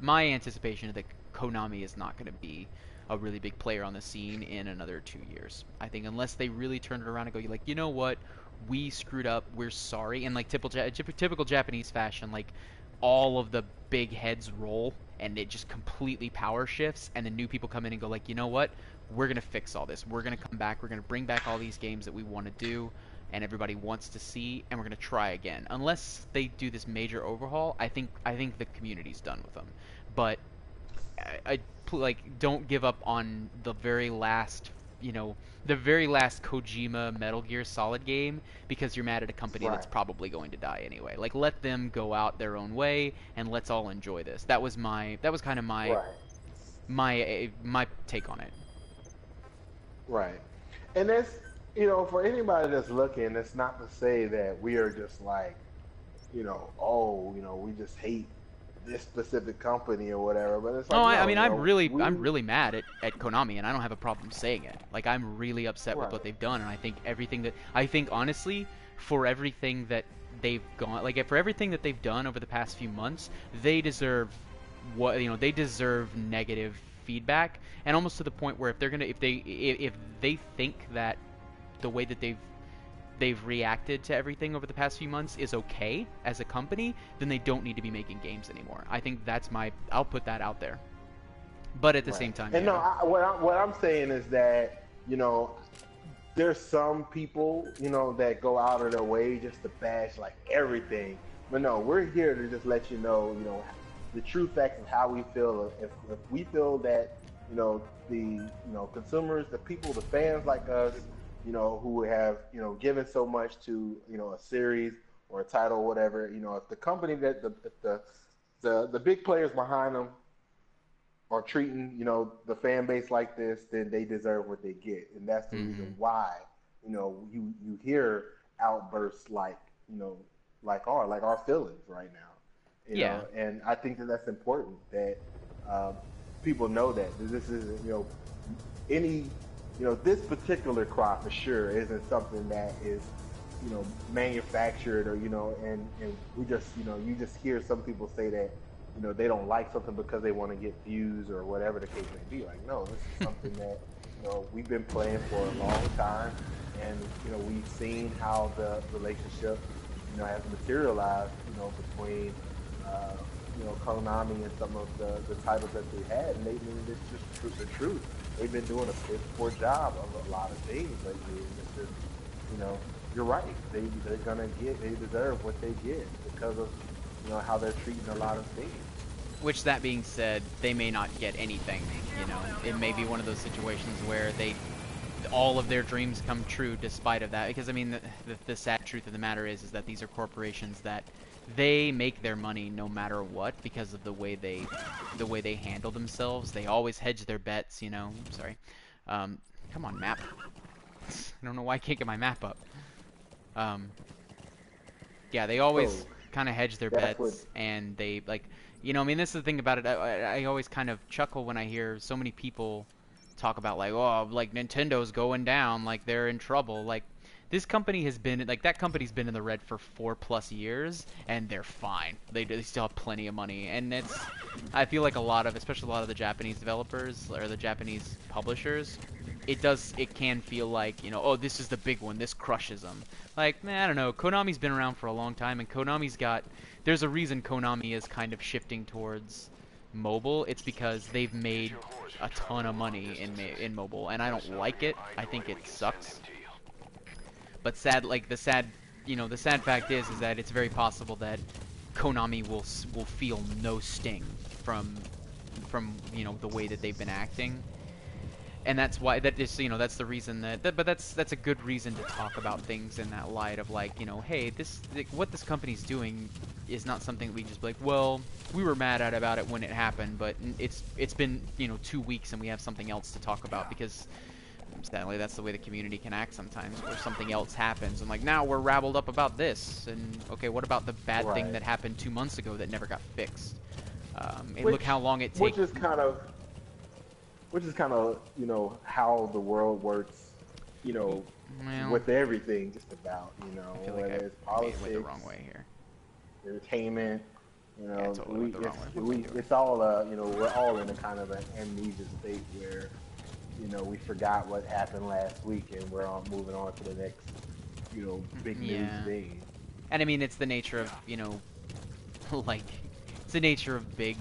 anticipation is that Konami is not going to be a really big player on the scene in another 2 years. I think unless they really turn it around and go, like, you know what, we screwed up, we're sorry, and like typical Japanese fashion, like, all of the big heads roll and it just completely power shifts, and then new people come in and go like, you know what, we're gonna fix all this, we're gonna come back, we're gonna bring back all these games that we want to do and everybody wants to see, and we're gonna try again. Unless they do this major overhaul, I think the community's done with them. But I like, don't give up on the very last Kojima Metal Gear Solid game because you're mad at a company that's probably going to die anyway. Like, let them go out their own way and let's all enjoy this. That was kind of my take on it. Right. And that's, for anybody that's looking, it's not to say that we are just like, we just hate this specific company or whatever, but it's like, I mean, I'm really mad at Konami, and I don't have a problem saying it. Like, I'm really upset with what they've done, and I think honestly, for everything that they've done over the past few months, they deserve they deserve negative feedback, and almost to the point where if they think that the way that they've reacted to everything over the past few months is okay as a company, then they don't need to be making games anymore. I think I'll put that out there. But at the same time, and what I'm saying is that, there's some people, that go out of their way just to bash like everything. But no, we're here to just let you know, the true facts of how we feel. If we feel that, the consumers, the people, the fans like us, who have, given so much to, a series or a title or whatever, if the company that the big players behind them are treating, the fan base like this, then they deserve what they get. And that's the reason why, you hear outbursts like like our feelings right now. Yeah. And I think that that's important that um, people know that this isn't any this particular crop for sure isn't something that is manufactured or and we just you just hear some people say that they don't like something because they want to get views or whatever the case may be. Like, no, this is something that we've been playing for a long time, and we've seen how the relationship has materialized between Konami and some of the titles that they had, and it's just the truth. They've been doing a piss poor job of a lot of things lately. And it's just, you're right. They deserve what they get because of how they're treating a lot of things. Which, that being said, they may not get anything. It may be one of those situations where all of their dreams come true despite of that. Because I mean, the sad truth of the matter is that these are corporations that they make their money no matter what because of the way they handle themselves. They always hedge their bets. Sorry. Come on, map. I don't know why I can't get my map up. Yeah, they always kind of hedge their bets, and they I mean, this is the thing about it. I always kind of chuckle when I hear so many people talk about Nintendo's going down, like they're in trouble. Like, this company has been that company's been in the red for 4+ years, and they're fine. They still have plenty of money, and I feel like especially a lot of the Japanese developers or the Japanese publishers, it can feel like, oh, this is the big one, this crushes them. Like, man, I don't know. Konami's been around for a long time, and there's a reason Konami is kind of shifting towards mobile. It's because they've made a ton of money in mobile, and I don't like it. I think it sucks. But the sad fact is that it's very possible that Konami will feel no sting from the way that they've been acting. And that's why that's the reason but that's a good reason to talk about things in that light of hey, what this company's doing is not something that we just be like, well, we were mad about it when it happened, but it's been 2 weeks and we have something else to talk about, because sadly that's the way the community can act sometimes, where something else happens and now we're rabbled up about this, and okay, what about the bad thing that happened 2 months ago that never got fixed? Look how long it takes. Which is kind of, how the world works, with everything, just about, I feel like whether it's I politics, made it the wrong way here. entertainment, Yeah, totally went the wrong way. it's all, we're all in a kind of an amnesia state where, we forgot what happened last week and we're all moving on to the next, big news thing. And I mean, it's the nature of, it's the nature of big,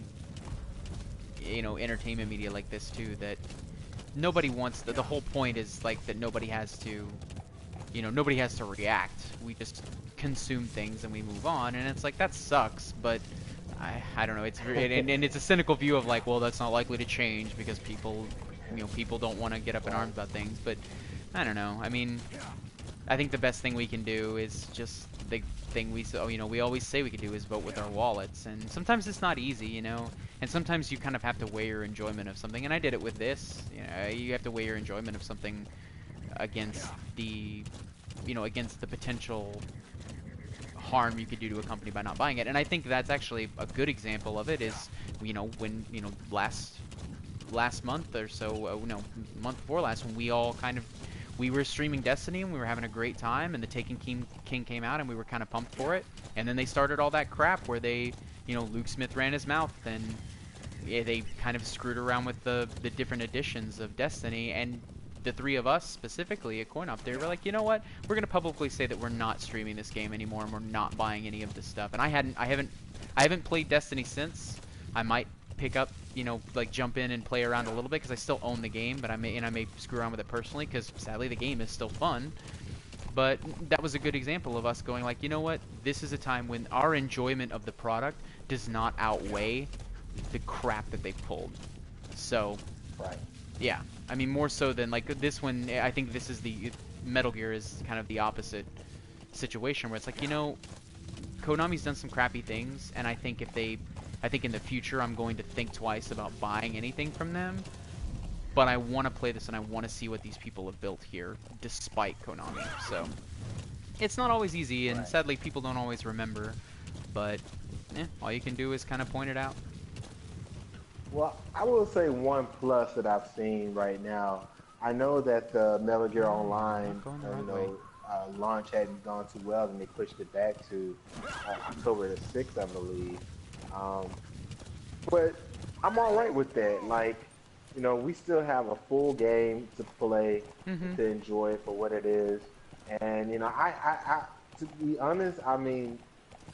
entertainment media like this too, that nobody wants the whole point is that nobody has to react. We just consume things and we move on, and it's that sucks, but I don't know, it's and it's a cynical view of well, that's not likely to change because people don't want to get up in arms about things. But I don't know, I mean, I think the best thing we can do is just the thing we always say we can do is vote with our wallets, and sometimes it's not easy, and sometimes you kind of have to weigh your enjoyment of something, and I did it with this. You have to weigh your enjoyment of something against the potential harm you could do to a company by not buying it. And I think that's actually a good example of it is, when last month or so, month before last, when we were streaming Destiny and we were having a great time, and the Taken King came out and we were kind of pumped for it, and then they started all that crap where they, Luke Smith ran his mouth, and they kind of screwed around with the different editions of Destiny, and the three of us specifically at CoinOp, they were like, you know what, we're gonna publicly say that we're not streaming this game anymore and we're not buying any of this stuff. And I haven't played Destiny since. I might pick up, jump in and play around a little bit because I still own the game, but I may screw around with it personally because sadly the game is still fun. But that was a good example of us going you know what, this is a time when our enjoyment of the product does not outweigh the crap that they pulled. So, right. Yeah, I mean, more so than this one. I think this is Metal Gear is kind of the opposite situation where it's Konami's done some crappy things, and I think in the future I'm going to think twice about buying anything from them. But I want to play this and I want to see what these people have built here, despite Konami. So it's not always easy, and Right. sadly people don't always remember. But all you can do is kind of point it out. Well, I will say one plus that I've seen right now. I know that the Metal Gear Online, Not going the right way. launch hadn't gone too well, and they pushed it back to October the 6th, I believe. Um, but I'm all right with that. Like, we still have a full game to play, Mhm. to enjoy it for what it is. And to be honest, I mean,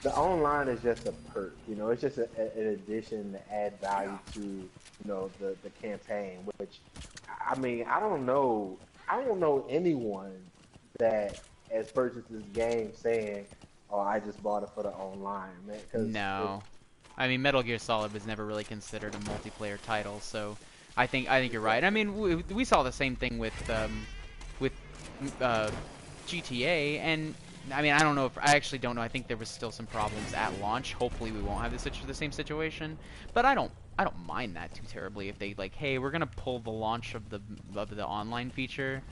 the online is just a perk. It's just an addition to add value to the campaign. Which, I mean, I don't know anyone that has purchased this game saying, "Oh, I just bought it for the online." Man, No. I mean, Metal Gear Solid was never really considered a multiplayer title, so I think you're right. I mean, we saw the same thing with GTA, and I mean, I actually don't know. I think there was still some problems at launch. Hopefully, we won't have the same situation. But I don't mind that too terribly if they like, hey, we're gonna pull the launch of the online feature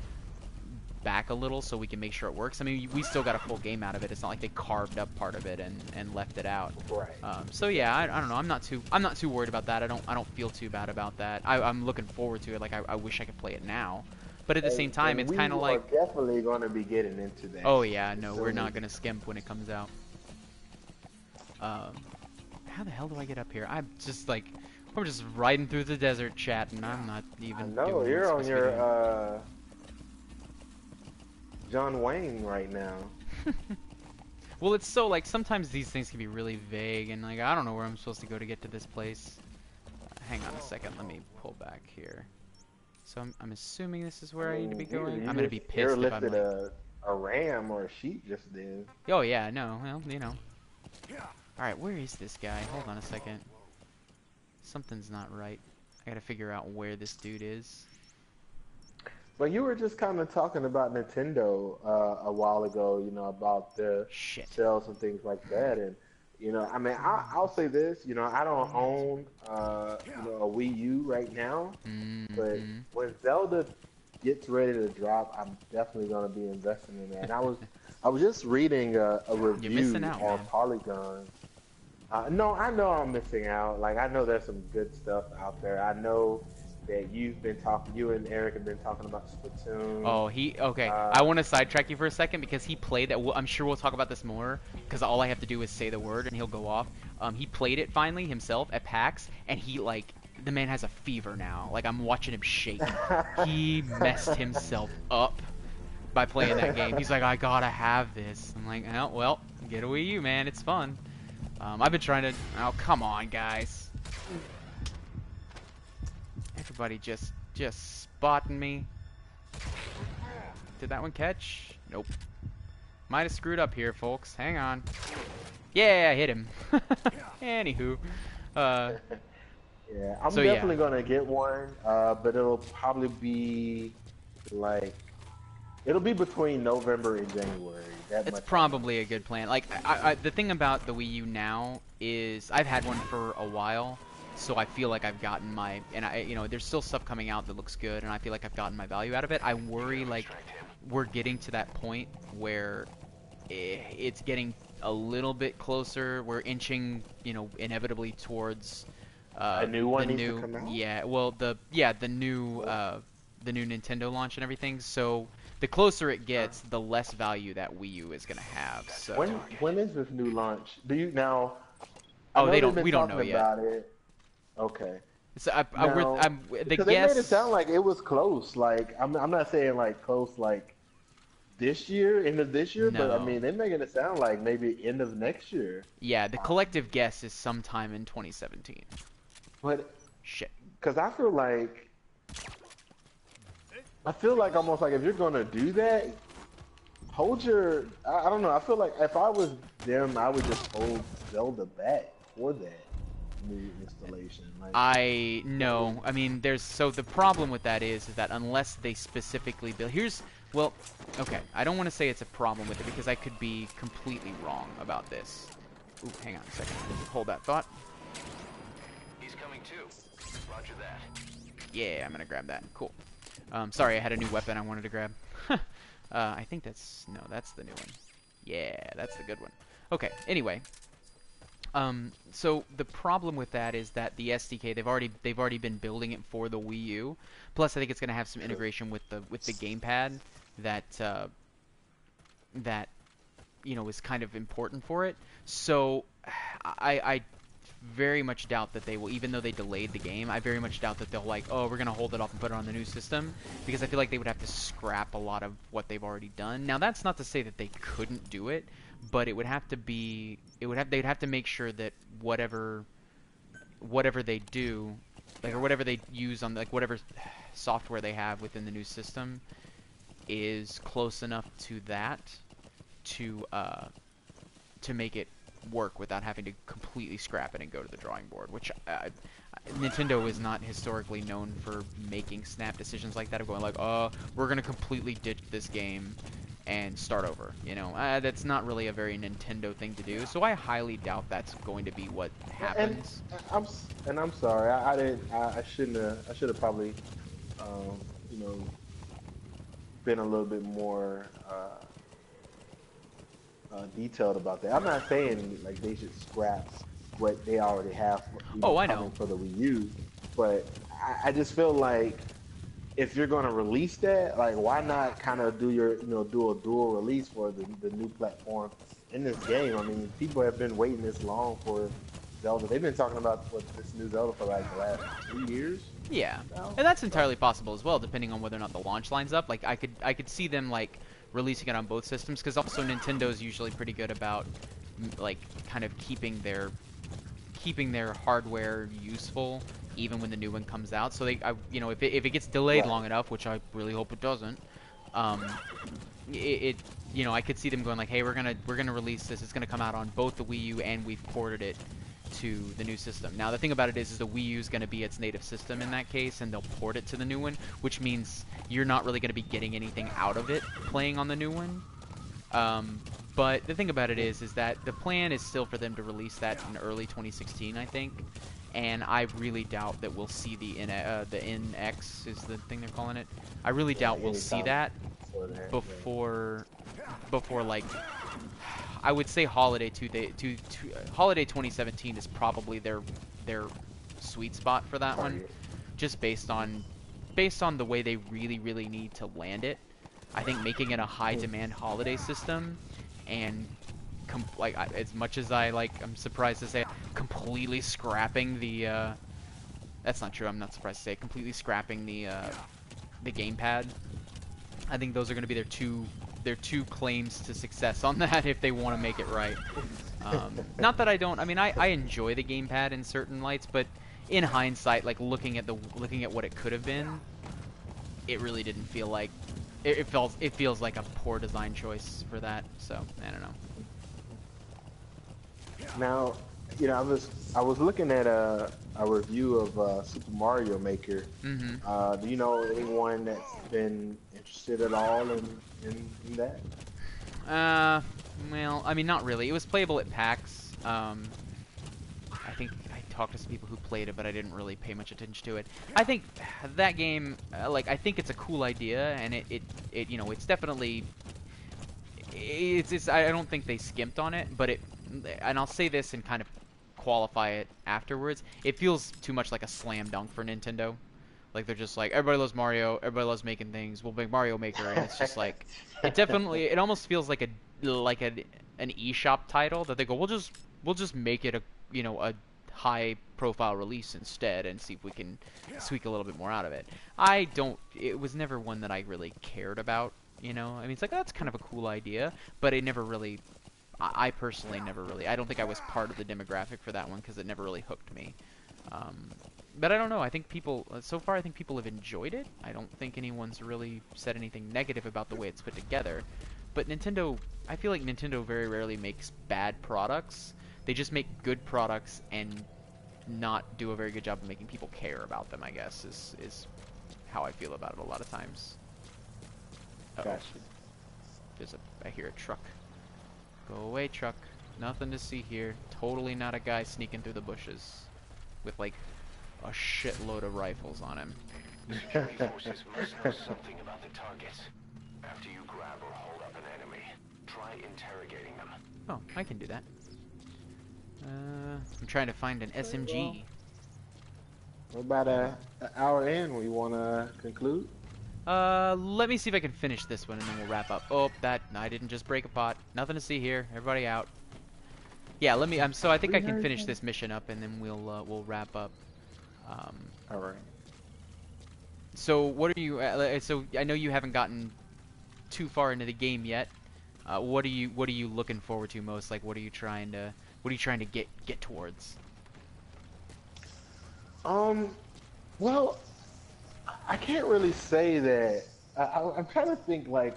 back a little so we can make sure it works. I mean, we still got a full game out of it. It's not like they carved up part of it and left it out. Right. So yeah, I don't know. I'm not too worried about that. I don't feel too bad about that. I'm looking forward to it. Like I wish I could play it now. But at the same time, it's kind of like... we're definitely going to be getting into that. Oh yeah, no, we're not going to skimp when it comes out. How the hell do I get up here? I'm just riding through the desert chat, and I'm not even I know, doing you're on what's supposed to be doing. your John Wayne right now. Well, it's so, like, sometimes these things can be really vague, and, like, I don't know where I'm supposed to go to get to this place. Hang on a second, let me pull back here. So I'm assuming this is where I need to be going. I'm gonna be pissed if I'm like... a ram or a sheep just then. Oh yeah, no, well, Alright, where is this guy? Hold on a second. Something's not right. I gotta figure out where this dude is. But you were just kind of talking about Nintendo a while ago, about the sales and things like that. And, I mean, I'll say this, I don't own, a Wii U right now. But when Zelda gets ready to drop, I'm definitely going to be investing in that. And I was just reading a review on Polygon. No, I know I'm missing out. Like, I know there's some good stuff out there. I know that you and Eric have been talking about Splatoon. Oh, okay. I want to sidetrack you for a second because he played that. I'm sure we'll talk about this more because all I have to do is say the word and he'll go off. He played it finally himself at PAX, and the man has a fever now. Like, I'm watching him shake. He messed himself up by playing that game. He's like, I gotta have this. I'm like, oh, well, get a Wii U, man. It's fun. I've been trying to... Oh, come on, guys. Everybody just spotting me. Did that one catch? Nope. Might have screwed up here, folks. Hang on. Yeah, I hit him. Anywho. Yeah, I'm definitely gonna get one, but it'll probably be like... It'll be between November and January. It's probably a good plan. Like, the thing about the Wii U now is I've had one for a while, so I feel like I've gotten my... And there's still stuff coming out that looks good, and I feel like I've gotten my value out of it. I worry, like, we're getting to that point where it's getting a little bit closer. We're inching, inevitably towards... a new one needs to come out? Yeah, well, the new Nintendo launch and everything, so... The closer it gets, the less value that Wii U is gonna have. So when is this new launch? Do you now? Oh, we don't know yet. About it. Okay. So they made it sound like it was close. Like I'm not saying like close like this year, end of this year, but I mean they're making it sound like maybe end of next year. Yeah, the collective guess is sometime in 2017. But shit, because I feel like almost like if you're gonna do that, hold your... I don't know. I feel like if I was them, I would just hold Zelda back for that new installation. Like, I mean, the problem with that is that unless they specifically build... Well, okay. I don't want to say it's a problem with it because I could be completely wrong about this. Ooh, hang on a second. Hold that thought. He's coming too. Roger that. Yeah, I'm gonna grab that. Cool. Sorry, I had a new weapon I wanted to grab. I think that's the new one. Yeah, that's the good one. Okay, anyway. So the problem with that is that the SDK they've already been building it for the Wii U. Plus, I think it's going to have some integration with the gamepad that that is kind of important for it. So I very much doubt that they will, even though they delayed the game, I very much doubt that they'll like, oh, we're going to hold it off and put it on the new system, because I feel like they would have to scrap a lot of what they've already done. Now, that's not to say that they couldn't do it, but it would have to be, they'd have to make sure that whatever they do, like, or whatever they use on, like, whatever software they have within the new system is close enough to that to make it work without having to completely scrap it and go to the drawing board, which Nintendo is not historically known for making snap decisions like that, of going like, oh, we're going to completely ditch this game and start over. That's not really a very Nintendo thing to do, so I highly doubt that's going to be what happens. And I'm sorry, I should have probably, been a little bit more detailed about that. I'm not saying like they should scrap what they already have. I know, for the Wii U, but I just feel like if you're going to release that, like, why not kind of do a dual release for the new platform in this game? I mean, people have been waiting this long for Zelda. They've been talking about this new Zelda for like the last 2 years. Yeah, and that's entirely possible as well, depending on whether or not the launch lines up. Like, I could see them like releasing it on both systems, because also Nintendo's usually pretty good about like kind of keeping their hardware useful even when the new one comes out. So if it gets delayed long enough, which I really hope it doesn't, I could see them going like, hey, we're gonna release this. It's gonna come out on both the Wii U, and we've ported it to the new system. Now, the thing about it is the Wii U is going to be its native system in that case, and they'll port it to the new one, which means you're not really going to be getting anything out of it playing on the new one. But the thing about it is that the plan is still for them to release that in early 2016, I think, and I really doubt that we'll see the NX is the thing they're calling it. I really doubt we'll see that before like, I would say holiday 2017 is probably their sweet spot for that one, just based on the way they really need to land it. I think making it a high demand holiday system, and as much as I'm surprised to say completely scrapping the that's not true. I'm not surprised to say completely scrapping the gamepad. I think those are going to be their two claims to success on that if they want to make it right. Not that I don't. I mean, I enjoy the gamepad in certain lights, but in hindsight, like looking at what it could have been, it really didn't feel like it feels like a poor design choice for that. So I don't know. Now, I was looking at a review of Super Mario Maker. Mm-hmm. Do you know anyone that's been interested at all in that? Well, I mean, not really. It was playable at PAX. I think I talked to some people who played it, but I didn't really pay much attention to it. I think that game, I think it's a cool idea, and it's definitely, I don't think they skimped on it, but and I'll say this and kind of qualify it afterwards, it feels too much like a slam dunk for Nintendo. Like, they're just like, everybody loves Mario, everybody loves making things, we'll make Mario Maker, and it's just like, it almost feels like an eShop title that they go, we'll just make it a high profile release instead and see if we can squeak a little bit more out of it. It was never one that I really cared about, I mean, it's like, that's kind of a cool idea, but it never really, I personally never really, I don't think I was part of the demographic for that one, because it never really hooked me. But I don't know, I think so far I think people have enjoyed it. I don't think anyone's really said anything negative about the way it's put together. But Nintendo, I feel like Nintendo very rarely makes bad products. They just make good products and not do a very good job of making people care about them, I guess, is how I feel about it a lot of times. Gotcha. I hear a truck. Go away, truck. Nothing to see here. Totally not a guy sneaking through the bushes with, like, a shitload of rifles on him. Security forces must know something about the target. After you grab or hold up an enemy, try Try interrogating them. Oh, I can do that. I'm trying to find an SMG. We're about an hour in. We want to conclude? Let me see if I can finish this one and then we'll wrap up. Oh, I didn't just break a pot. Nothing to see here. Everybody out. Yeah, let me. So I think I can finish this mission up and then we'll wrap up. All right. So what are you? So I know you haven't gotten too far into the game yet. What are you looking forward to most? Like, what are you trying to get towards? Well, I can't really say that. I'm trying to think like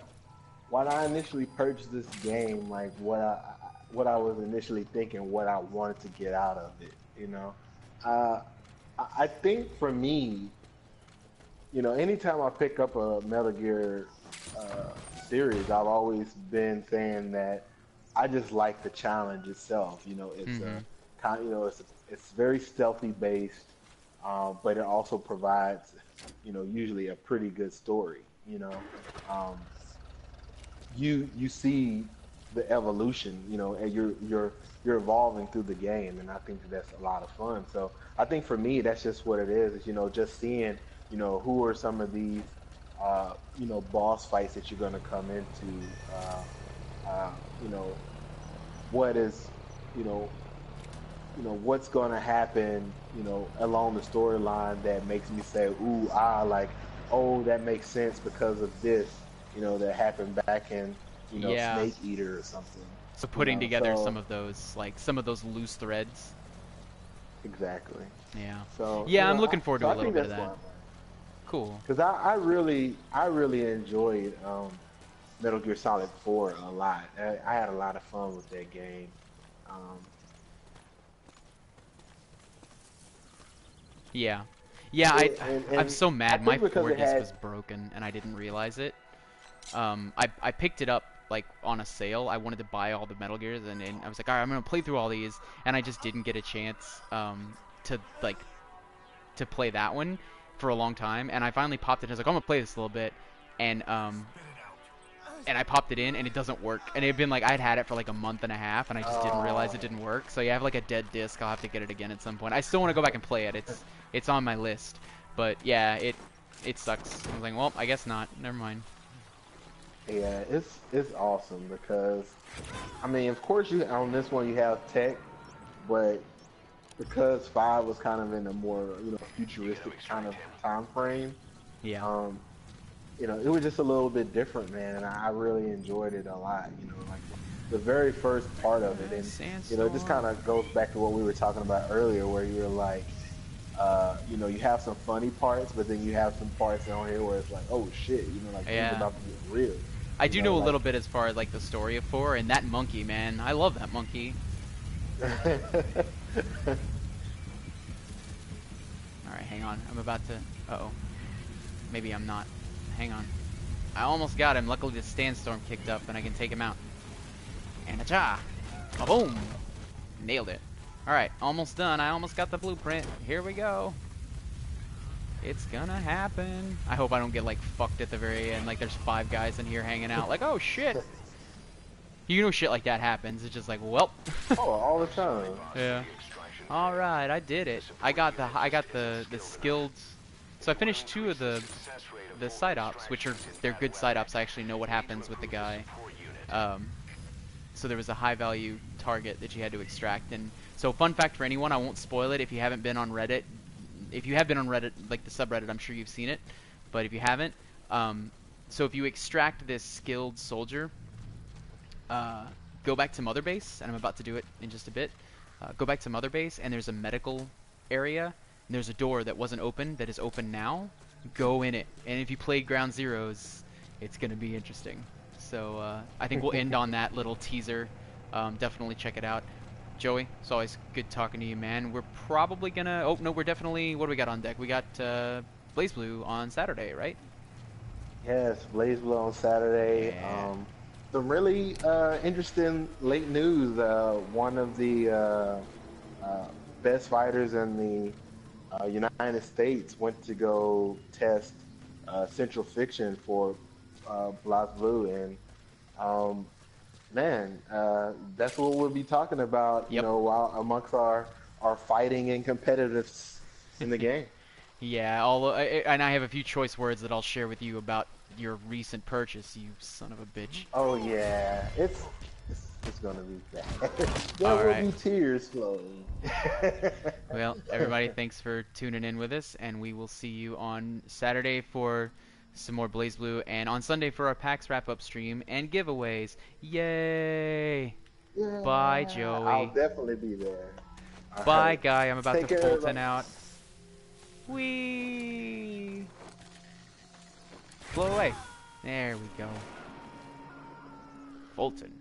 when I initially purchased this game, like what I was initially thinking, what I wanted to get out of it. You know, I think for me, you know, anytime I pick up a Metal Gear series, I've always been saying that I just like the challenge itself. You know, it's it's very stealthy based, but it also provides, you know, usually a pretty good story. You know, you see the evolution, you know, and you're evolving through the game, and I think that's a lot of fun. So I think for me, that's just what it is you know, just seeing, you know, who are some of these, you know, boss fights that you're going to come into, you know, what is, you know, what's going to happen, you know, along the storyline that makes me say, ooh, like, oh, that makes sense because of this, you know, that happened back in, you know, Yeah. Snake Eater or something. So putting You know, together so- some of those loose threads. Exactly. Yeah. So Yeah, you I'm know, looking forward to so a I little think bit of that's that. why Cool. Because I really enjoyed Metal Gear Solid 4 a lot. I had a lot of fun with that game. Um, Yeah. Yeah, I'm so I mad. My think because 4 it disc had was broken and I didn't realize it. I picked it up like on a sale. I wanted to buy all the Metal Gears and I was like, all right, I'm gonna play through all these, and I just didn't get a chance to play that one for a long time. And I finally popped it. And I was like, I'm gonna play this a little bit, and I popped it in and it doesn't work. And it had been like I'd had it for like a month and a half and I just didn't realize it didn't work. So yeah, I have like a dead disc. I'll have to get it again at some point. I still want to go back and play it. It's on my list. But yeah, it sucks. I was like, well, I guess not. Never mind. yeah, it's awesome because I mean, of course you on this one you have tech, but because 5 was kind of in a more, you know, futuristic kind of time frame, Yeah. you know, it was just a little bit different, man, and I really enjoyed it a lot. You know, like the very first part of it, and you know, it just kind of goes back to what we were talking about earlier, where you're like, you know, you have some funny parts, but then you have some parts on here where it's like, oh shit, you know, like Yeah. things about to get real. I do know a like- little bit as far as like the story of 4 and that monkey, man. I love that monkey. Alright, hang on. I'm about to... Uh-oh. Maybe I'm not. Hang on. I almost got him. Luckily the sandstorm kicked up and I can take him out. And a-cha! Boom! Nailed it. Alright, almost done. I almost got the blueprint. Here we go. It's gonna happen. I hope I don't get like fucked at the very end. Like there's 5 guys in here hanging out. Like, oh shit! You know shit like that happens. It's just like, well. Oh, all the time. Yeah. All right, I did it. I got the skilled. So I finished 2 of the side ops, which they're good side ops. I actually know what happens with the guy. So there was a high value target that you had to extract, and so fun fact for anyone, I won't spoil it if you haven't been on Reddit. If you have been on Reddit, like the subreddit, I'm sure you've seen it. But if you haven't, so if you extract this skilled soldier, go back to Mother Base, and I'm about to do it in just a bit. Go back to Mother Base, and there's a medical area, and there's a door that wasn't open that is open now. Go in it, and if you played Ground Zeroes, it's gonna be interesting. So I think we'll end on that little teaser. Definitely check it out. Joey, it's always good talking to you, man. We're probably gonna... Oh, no, we're definitely... What do we got on deck? We got Blaze Blue on Saturday, right? Yes, Blaze Blue on Saturday. Yeah. Some really interesting late news. One of the best fighters in the United States went to go test Central Fiction for Blaze Blue, and Man, that's what we'll be talking about. You Yep. know, while amongst our fighting and competitiveness in the game. Yeah, and I have a few choice words that I'll share with you about your recent purchase, you son of a bitch. Oh yeah, it's gonna be bad. There All will right. be tears flowing. Well, everybody, thanks for tuning in with us, and we will see you on Saturday for some more Blaze Blue, and on Sunday for our PAX wrap-up stream and giveaways. Yay! Bye, Yeah, I'll Joey. definitely be there. All Bye, right, Guy. I'm about take to care, Fulton everybody. out. Whee! Blow away. There we go. Fulton.